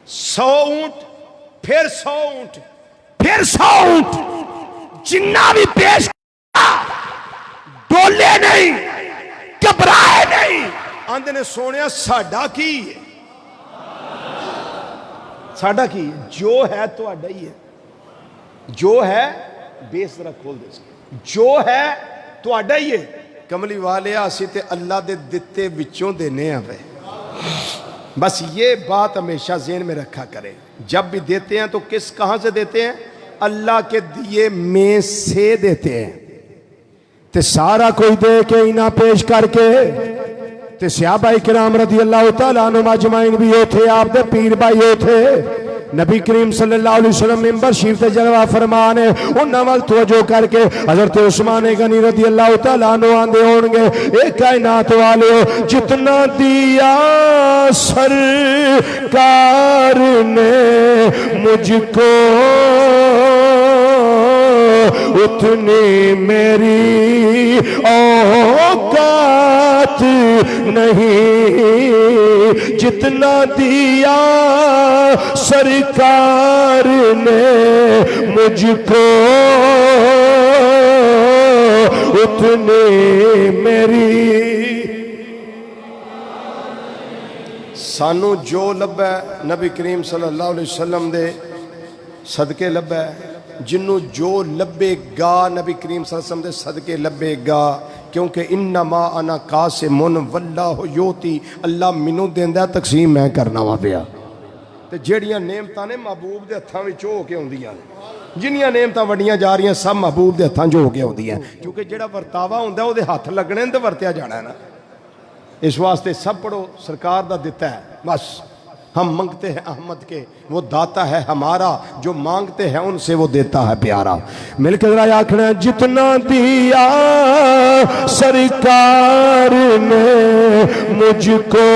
100 اونٹ پھر 100 اونٹ پھر 100 اونٹ. جنہ بھی پیش کیا ڈولے نہیں گھبرائے نہیں. آندے نے سونیا ساڈا کی ہے ساڈا کی ہے. جو ہے تو اڈا ہی ہے. جو ہے بیس ذرا کھول دے جو ہے تو اڈا ہی ہے. کملی والے اسی تے اللہ دے دتے وچوں دینے ہیں پہ. بس یہ بات ہمیشہ ذہن میں رکھا کرے. جب بھی دیتے ہیں تو کس کہاں سے دیتے ہیں؟ اللہ کے دیے میں سے دیتے ہیں. تے سارا کوئی دے کے انہاں پیش کر کے تے صحابہ کرام رضی اللہ تعالیٰ عنہم اجمعین بھی ہوتے. آپ دے پیر بھائی ہوتے. نبی کریم صلی اللہ علیہ وسلم ممبر شریف تے جلوہ فرمانے انہاں وال توجہ کر کے حضرت عثمان غنی رضی اللہ تعالیٰ عنہ آندے ہونگے اے کائنات والے جتنا دیا سرکار نے مجھ کو اتنی میری اوقات نہیں. جتنا دیا سرکار نے مجھ کو اتنی میری. سانو جو لبا نبی کریم صلی اللہ علیہ وسلم دے صدقے لبا ہے. جنوں جو لبے گا نبی کریم صلی اللہ علیہ وسلم دے صدقے لبے گا. کیونکہ انما انا قاسم واللہ یوتی. اللہ منو دیندا تقسیم میں کرنا وا پیا. تے جیڑیاں نعمتاں نے محبوب دے ہتھاں وچ ہو کے ہوندیاں نے. جنیاں نعمتاں وڈیاں جا رہی ہیں سب محبوب دے ہتھاں جو ہو کے ہوندیاں. کیونکہ جیڑا ورتاوا ہوندا ہے او دے ہاتھ لگنے تے ورتیا جانا ہے نا. اس واسطے سب پڑھو سرکار دا دیتا ہے. بس ہم منگتے ہیں احمد کے وہ داتا ہے ہمارا. جو مانگتے ہیں ان سے وہ دیتا ہے پیارا. مل کے ذرا آکھنا جتنا دیا سرکار نے مجھ کو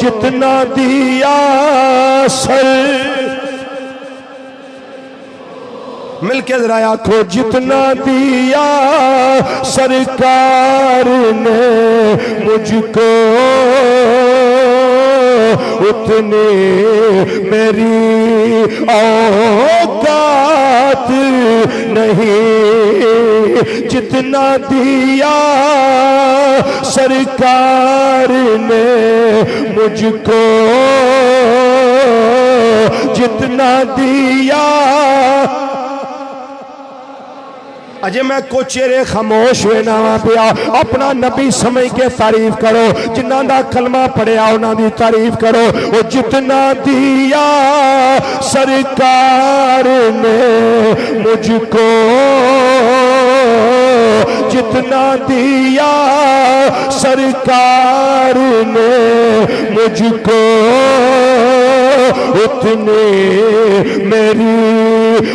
جتنا دیا مل کے ذرا آکھو جتنا دیا سرکار نے مجھ کو اتنی میری اوقات نہیں. جتنا دیا سرکار نے مجھ کو، جتنا دیا۔ اجے میں کچھ چہرے خاموش ہونا پیا، اپنا نبی سمجھ کے تعریف کرو، جنہاں دا کلمہ پڑھیا انہاں دی تعریف کرو۔ وہ جتنا دیا سرکار نے مجھ کو، جتنا دیا سرکار نے مجھ کو، اتنے میری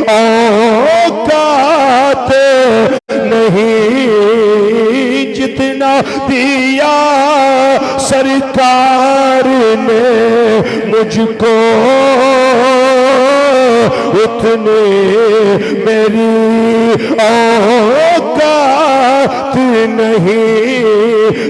اوقات نہیں، جتنا دیا سرکار نے مجھ کو، اتنے میری اوقات نہیں۔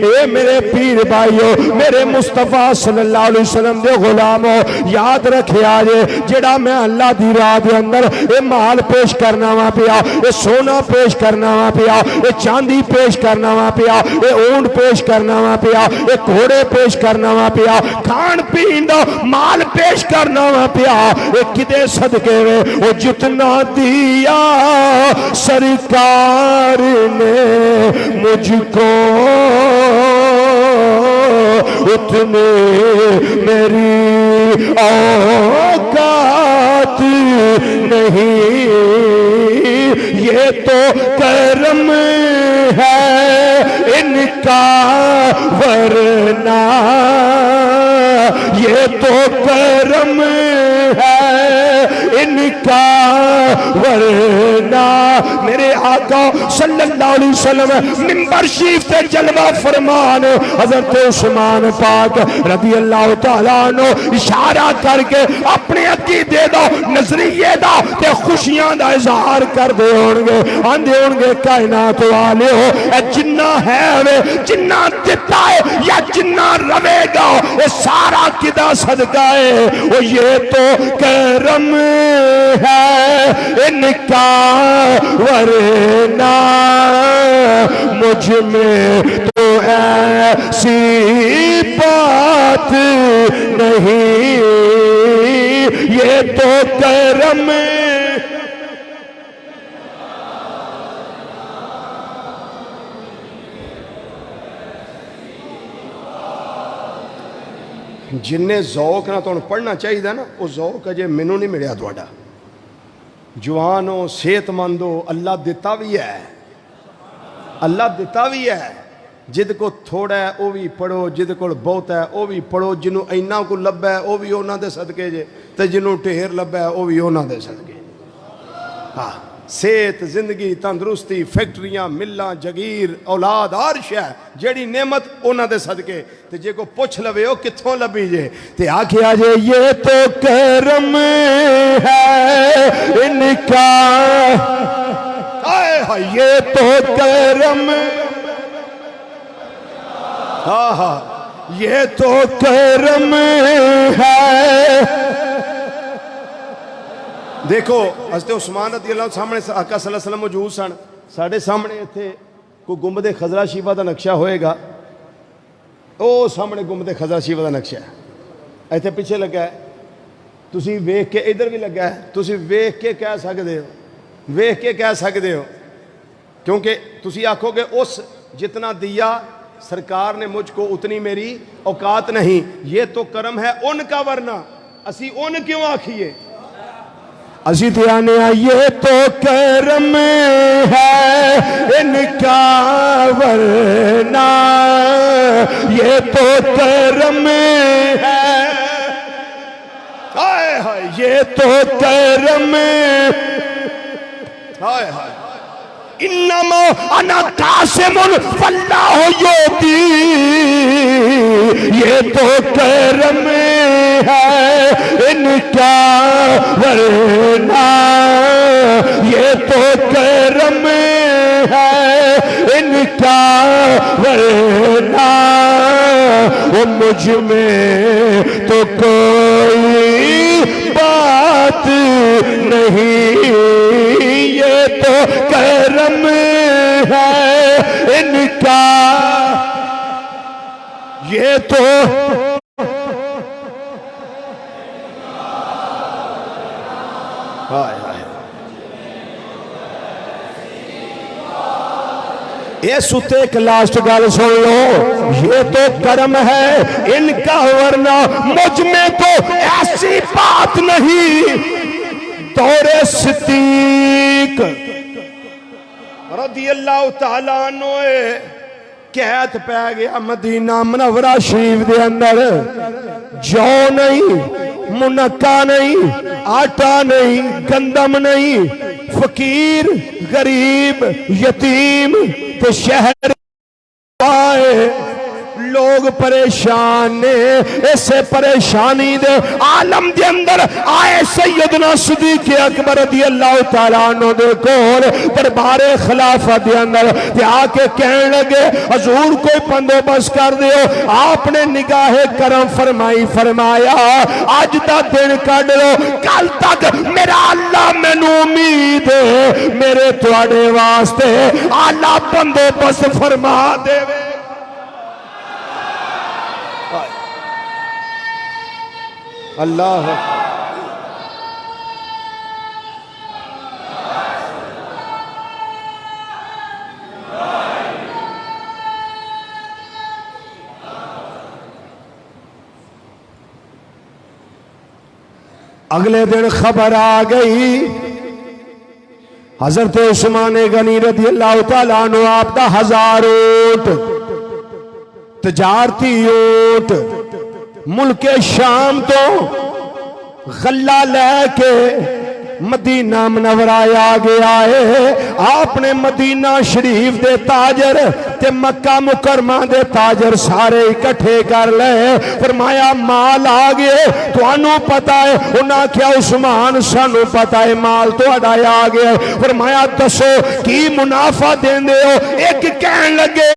اے میرے پیر بھائیو، میرے مصطفیٰ صلی اللہ علیہ وسلم دے غلامو، یاد رکھے آجے جڑا میں اللہ دی راہ دے اندر اے مال پیش کرنا وا پیا، اے سونا پیش کرنا وا پیا، اے چاندی پیش کرنا وا پیا، اے اونٹ پیش کرنا وا پیا، اے گھوڑے پیش کرنا وا پیا، کھان پین دا مال پیش کرنا وا پیا، اے کدے صدقے وے؟ او جتنا دیا سرکار نے مجھ کو، اتنے میری اوقات نہیں۔ یہ تو کرم ہے ان کا ورنہ، یہ تو کرم ہے ان کا ورنہ۔ میرے آقا صلی اللہ علیہ وسلم منبر شریف تے جلوہ فرمان حضرت عثمان پاک رضی اللہ تعالیٰ عنہ اشارہ کر کے اپنے عقیدے دا نظریے دا تے خوشیاں دا اظہار کر دے ہونگے، آندے ہونگے کائنات والے ہو، اے جنہ ہے وے، جنہ دیتا ہے یا جنہ روے گا، اے سارا کدا صدقہ ہے۔ وہ یہ تو کرم ہے ان کا ورنہ مجھ میں تو ایسی بات نہیں، یہ تو کرم۔ جنہیں ذوق نہ تو پڑھنا چاہیے نا، وہ ذوق اجے مینوں نہیں ملیا تھوڑا۔ جوان ہو، صحت مند ہو، اللہ دیتا بھی ہے، اللہ دیتا بھی ہے۔ جد کو تھوڑا ہے وہ بھی پڑھو، جد کو بہت ہے وہ بھی پڑھو، جنہوں اینا کو لبا ہے وہ بھی انہاں دے صدقے جے، تے جنہوں ٹھہر لبا ہے وہ بھی انہاں دے صدقے۔ ہاں، صحت، زندگی، تندرستی، فیکٹریاں، ملاں، جگیر، اولاد، ہر شے جیڑی نعمت انہاں دے صدقے، تے جے کو پوچھ لوے ہو کتھوں لبی جے، تے آکھیا جے یہ تو کرم ہے ان کا، یہ تو کرم، ہاں ہاں یہ تو کرم ہے۔ دیکھو حضرت عثمان رضی اللہ عنہ سامنے آقا صلی اللہ علیہ وسلم موجود سن، ساڑھے سامنے تھے کوئی گنبد خضرا شریفہ دا نقشہ ہوئے گا، او سامنے گنبد خضرا شریفہ دا نقشہ ہے، ایتھے پیچھے لگا ہے، تسی ویکھ کے ادھر بھی لگا ہے، تسی ویکھ کے کہہ سکتے ہو، ویکھ کے کہہ سکتے ہو، کیونکہ تسی آکھو گے اس جتنا دیا سرکار نے مجھ کو اتنی میری اوقات نہیں، یہ تو کرم ہے ان کا ورنہ اسی ان کیوں آکھیے؟ اسی دیانے یہ تو کرم ہے ان کا ورنہ، یہ تو کرم ہے، ہائے ہائے یہ تو کرم، ہائے ہائے انما انا قاسم واللہ یعطی، یہ تو کرم ہے ان کا ورنہ، یہ تو کرم ہے ان کا ورنہ، وہ مجھ میں تو کوئی بات نہیں، یہ تو کرم ہے ان کا یہ تو اس اتے ایک لاسٹ گل سن لو، یہ تو کرم ہے ان کا ورنہ مجھ میں تو ایسی بات نہیں۔ دور صدیق رضی اللہ تعالیٰ عنہ قحط پہ گیا مدینہ منورہ شریف دے اندر، جو نہیں، منکا نہیں، آٹا نہیں، گندم نہیں، فقیر، غریب، یتیم تے شہر آئے، لوگ پریشان نے۔ اسے پریشانی دے عالم دے اندر آئے سیدنا صدیق اکبر رضی اللہ تعالیٰ عنہ دے کول دربار خلافت دے اندر تے آ کے کہنے لگے حضور کوئی بندوبست کر دیو۔ آپ نے نگاہ کرم فرمائی، فرمایا آج دا دن کڈ لو، کل تک میرا اللہ مینوں امید ہے میرے تواڈے واسطے اعلیٰ بندوبست فرما دے۔ اللہ اگلے دن خبر آ گئی حضرت عثمان غنی رضی اللہ تعالیٰ عنہ آپ دا 1000 اونٹ تجارتی اونٹ ملک شام تو غلہ لے کے مدینہ منورہ آ گیا ہے۔ آپ نے مدینہ شریف دے تاجر تے مکہ مکرمہ دے تاجر سارے اکٹھے کر لے، فرمایا مال آ گئے تو انہوں پتا ہے، انہاں کیا عثمان سانو پتا ہے مال تو اڈایا آ گئے، فرمایا دسو کی منافع دین دے ہو؟ ایک کہن لگے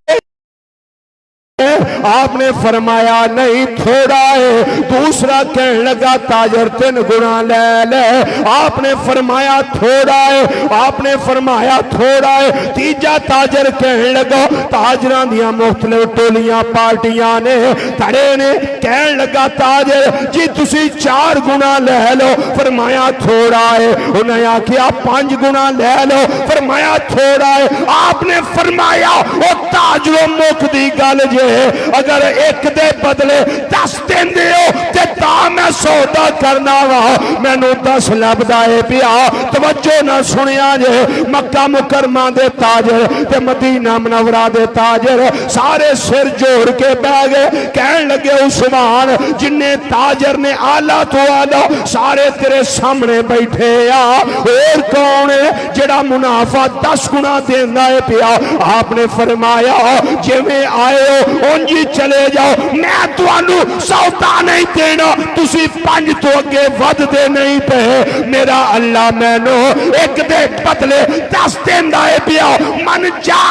آپ نے فرمایا نہیں تھوڑا ہے، دوسرا کہنے لگا تاجر 3 گنا لے لے، آپ نے فرمایا تھوڑا ہے، آپ نے فرمایا تھوڑا ہے، تیجا تاجر کہنے لگا تاجران دیاں مختلف ٹولیاں پارٹیاں نے تڑے نے، کہنے لگا تاجر جی تسی 4 گنا لے لو، فرمایا تھوڑا ہے، انہیں آکھیا 5 گنا لے لو، فرمایا تھوڑا ہے، آپ نے فرمایا او تاجروں مک دی گل جے اگر ایک دے بدلے 10 دن دیو تے تا میں سودا کرنا وا، میں نو 10 لبدائے پیا۔ توجہ نہ سنیا جے، مکہ مکرمہ دے تاجر تے مدینہ منورہ دے تاجر سارے سر جوڑ کے بہ گئے، کہنے لگے عثمان جنہیں تاجر نے آلہ تو آلہ سارے تیرے سامنے بیٹھے یا اور کون ہے جڑا منافع 10 گنا دینا ہے پیا؟ آپ نے فرمایا جے میں آئے ہو انجی چلے جاؤ، میں تو انو سوتا نہیں دینا، تسی 5 تو اگے ود دے نہیں پہ، میرا اللہ میں نو ایک دے بدلے 10 دن دائے پیا، من جا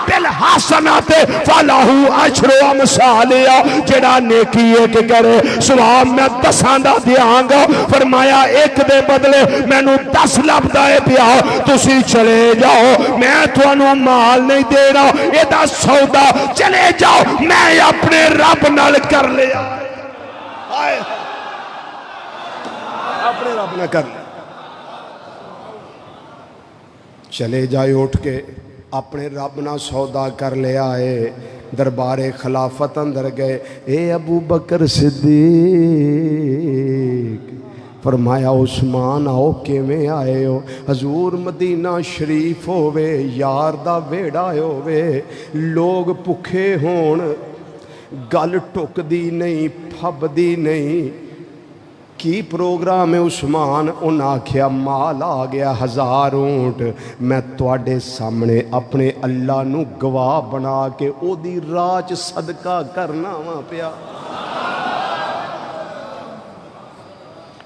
بالحسنات فلاہو عشر امثالیا، جڑا نیکی ایک کرے سواب میں 10 دا دیاں گا، فرمایا ایک دے بدلے میں نو 10 لب دائے پیا، تسی چلے جاؤ، میں تو انو مال نہیں دے رہا، یہ دا سودا چلے جاؤ، میں اپنے رب نال کر لیا، اپنے رب نال کر لیا۔ چلے جائے اٹھ کے اپنے رب نال سودا کر لیا ہے، دربار خلافت اندر گئے، اے ابو بکر صدیق، فرمایا عثمان آؤ کیویں آئے ہو؟ حضور مدینہ شریف ہووے یار دا ویڑا ہووے، لوگ بھکھے ہون گل ٹک دی نہیں پھب دی نہیں، کی پروگرام ہے عثمان؟ انہاں آکھیا مال آ گیا 1000 اونٹ، میں تواڈے سامنے اپنے اللہ نو گواہ بنا کے او دی راج صدقہ کرنا وا پیا،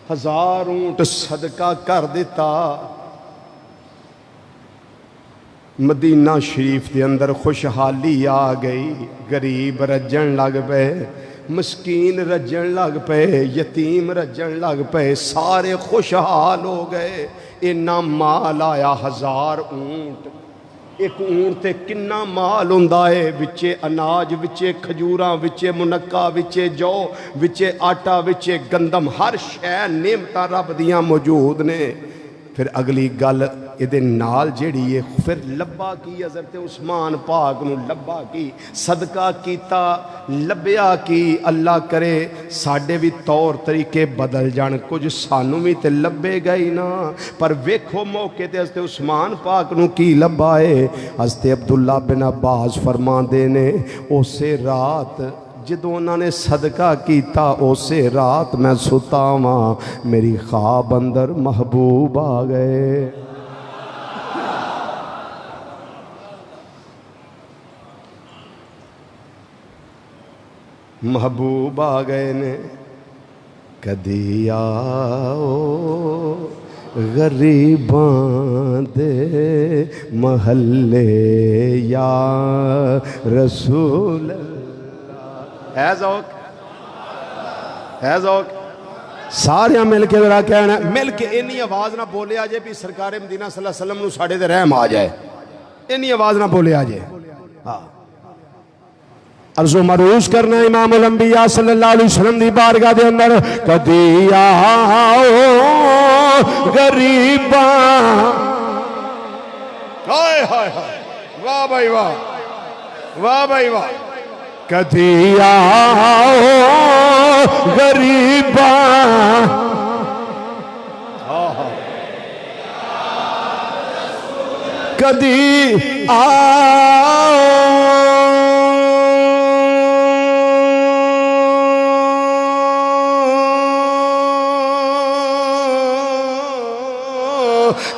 1000 اونٹ صدقہ کر دیتا۔ مدینہ شریف دے اندر خوشحالی آ گئی، غریب رجن لگ پے، مسکین رجن لگ پے، یتیم رجن لگ پے، سارے خوشحال ہو گئے، اینا مال آیا 1000 اونٹ۔ ایک اونٹ تے کنا مال ہوندا ہے، وچے اناج، وچے کھجوراں، وچے منکا، وچے جو، وچے آٹا، وچے گندم، ہر شے نعمتاں رب دیاں موجود نے۔ پھر اگلی گل یہ نال جیڑی ہے پھر لبا کی حضرت عثمان پاک نو لبا کی صدقہ کیتا، لبیا کی۔ اللہ کرے ساڈے بھی طور طریقے بدل جان، کچھ سانو بھی تے لبے گئی نا، پر ویکھو موقع تے حضرت عثمان پاک نو کی لبا ہے۔ حضرت عبداللہ بن عباس فرماندے نے اسے رات جدو انہوں نے صدقہ کیتا اسے رات میں ستا ہاں، میری خواب اندر محبوب آ گئے۔ محبوب آ گئے نے۔ کدی آؤ غریباں دے محلے یا رسول اللہ۔ ہے ذوق، ہے ذوق، سارے مل کے ذرا کہنا، مل کے اینی آواز نہ بولے آ جائے بھی سرکار مدینہ صلی اللہ علیہ وسلم نو ساڑے دے رحم آ جائے، اینی آواز نہ بولے آ جائے۔ ہاں عرض و مروز کرنا امام الانبیاء صلی اللہ علیہ وسلم دی بارگاہ دے اندر۔ کدی آؤ غریباں، ہائے ہائے ہائے، واہ بھائی واہ، واہ بھائی واہ۔ کدی آؤ غریباں، کدی آؤ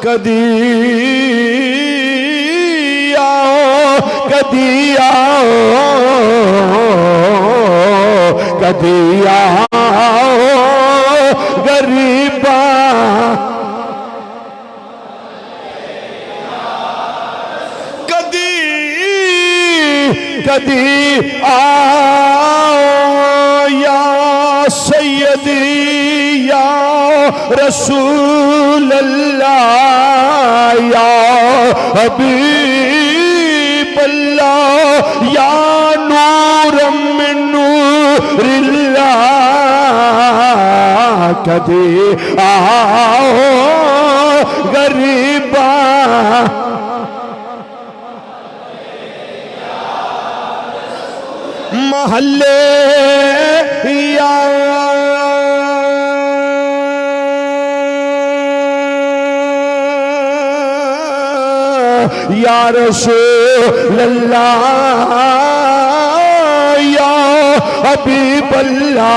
کدی آؤ، کدی آؤ، کدی آؤ غریباں، کدی کدی آؤ یا سیدی یا رسول اللہ یا حبیب اللہ یا نور من نور اللہ۔ کدی آؤ غریباں، محلے یا یا رسول اللہ یا حبیب اللہ۔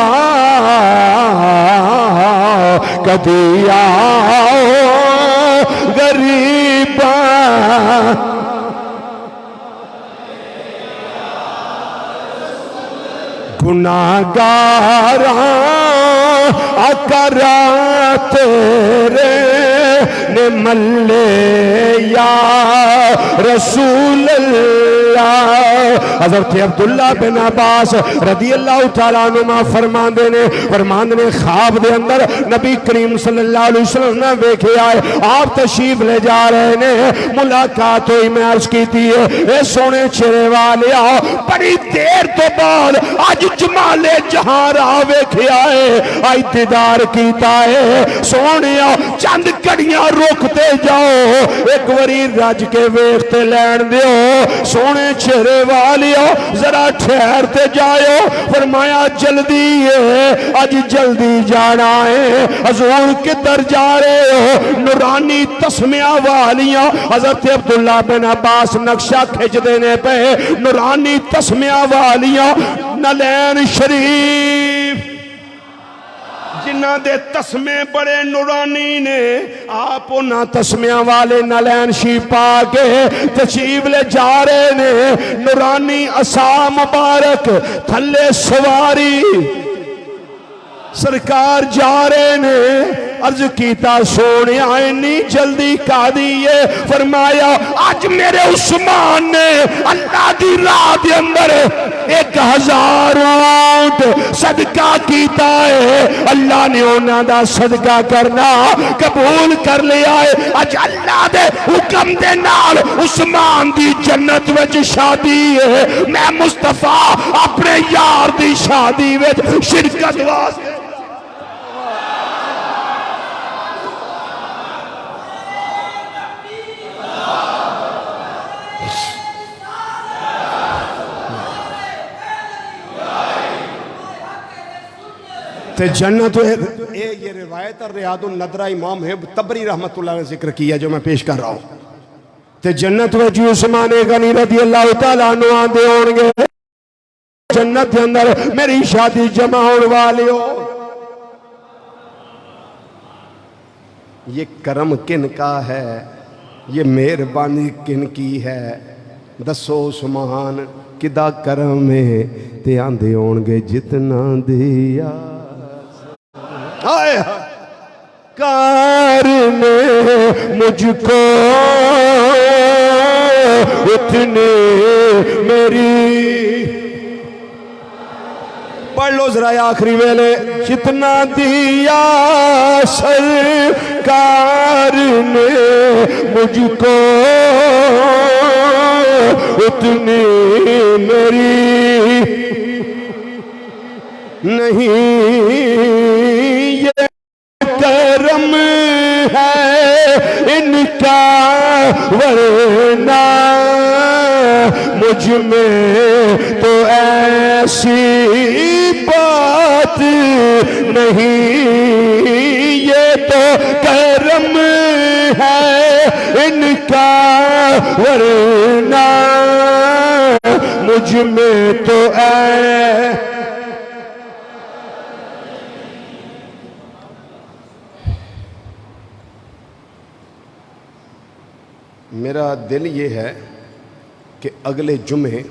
کدی آؤ غریباں، گناہگاراں اکرا تیرے نے ملے یا رسول اللہ۔ حضرت عبداللہ بن عباس رضی اللہ تعالیٰ عنہ فرماندے نے خواب دے اندر نبی کریم صلی اللہ علیہ وسلم نے ویکھے آئے، آپ تشریف لے جا رہے نے، ملاقات ہوئی، میں عرض کی تھی اے سونے چہرے والے آؤ، بڑی دیر تو بعد آج جمال جہاں راہ ویکھے آئے، آئی دیدار کیتا ہے، سونے چند کڑیاں روکتے جاؤ، ایک وری رج کے ویکھتے لین دیو، سونے چہرے والیو ذرا ٹھہرتے جاؤ۔ فرمایا جلدی ہے، آج جلدی جانا ہے۔ حضور کدھر جا رہے ہو؟ نورانی تسمیہ والیاں حضرت عبداللہ بن عباس نقشہ کھچ دینے پہ، نورانی تسمیہ والیاں نلین شریف جنہ دے تسمے بڑے نورانی نے، آپ انہاں تسمیاں والے نلین شریف پا کے تشریف لے جا رہے نے، نورانی عصا مبارک تھلے سواری، سرکار جا رہے نے، عرض کیتا سونے آئینی جلدی کا دیئے، فرمایا آج میرے عثمان نے اللہ دی راہ دے اندر 1000 اونٹ صدقہ کیتا ہے، اللہ نے انہاں دا صدقہ کرنا قبول کر لیا ہے۔ آج اللہ دے حکم دے نال عثمان دی جنت وچ شادی ہے، میں مصطفیٰ اپنے یار دی شادی وچ شرکت واسطے تے جنت یہ روایت اور ریاض الندرہ امام ہے تبری رحمت اللہ نے ذکر کیا جو میں پیش کر رہا ہوں۔ تے جنت وچ عثمان غنی رضی اللہ تعالیٰ عنہ آندے ہونگے، جنت کے اندر میری شادی جمع ہونے والی ہو۔ یہ کرم کن کا ہے، یہ مہربانی کن کی ہے، دسو عثمان کدا کرم ہے، تے آندے ہونگے جتنا دیا کار نے مجھ کو اتنے میری، پڑھ لو ذرا آخری ویلے، جتنا دیا سرکار نے مجھ کو اتنی میری نہیں، یہ کرم ہے ان کا ورنہ مجھ میں تو ایسی بات نہیں، یہ تو کرم ہے ان کا ورنہ مجھ میں تو میرا دل یہ ہے کہ اگلے جمعے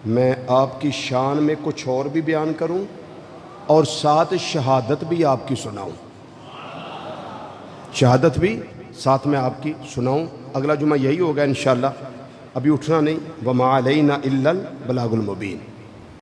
میں آپ کی شان میں کچھ اور بھی بیان کروں اور ساتھ شہادت بھی آپ کی سناؤں، شہادت بھی ساتھ میں آپ کی سناؤں۔ اگلا جمعہ یہی ہوگا انشاءاللہ، ابھی اٹھنا نہیں، وَمَا عَلَيْنَا إِلَّا الْبَلَاغُ الْمُبِينُ۔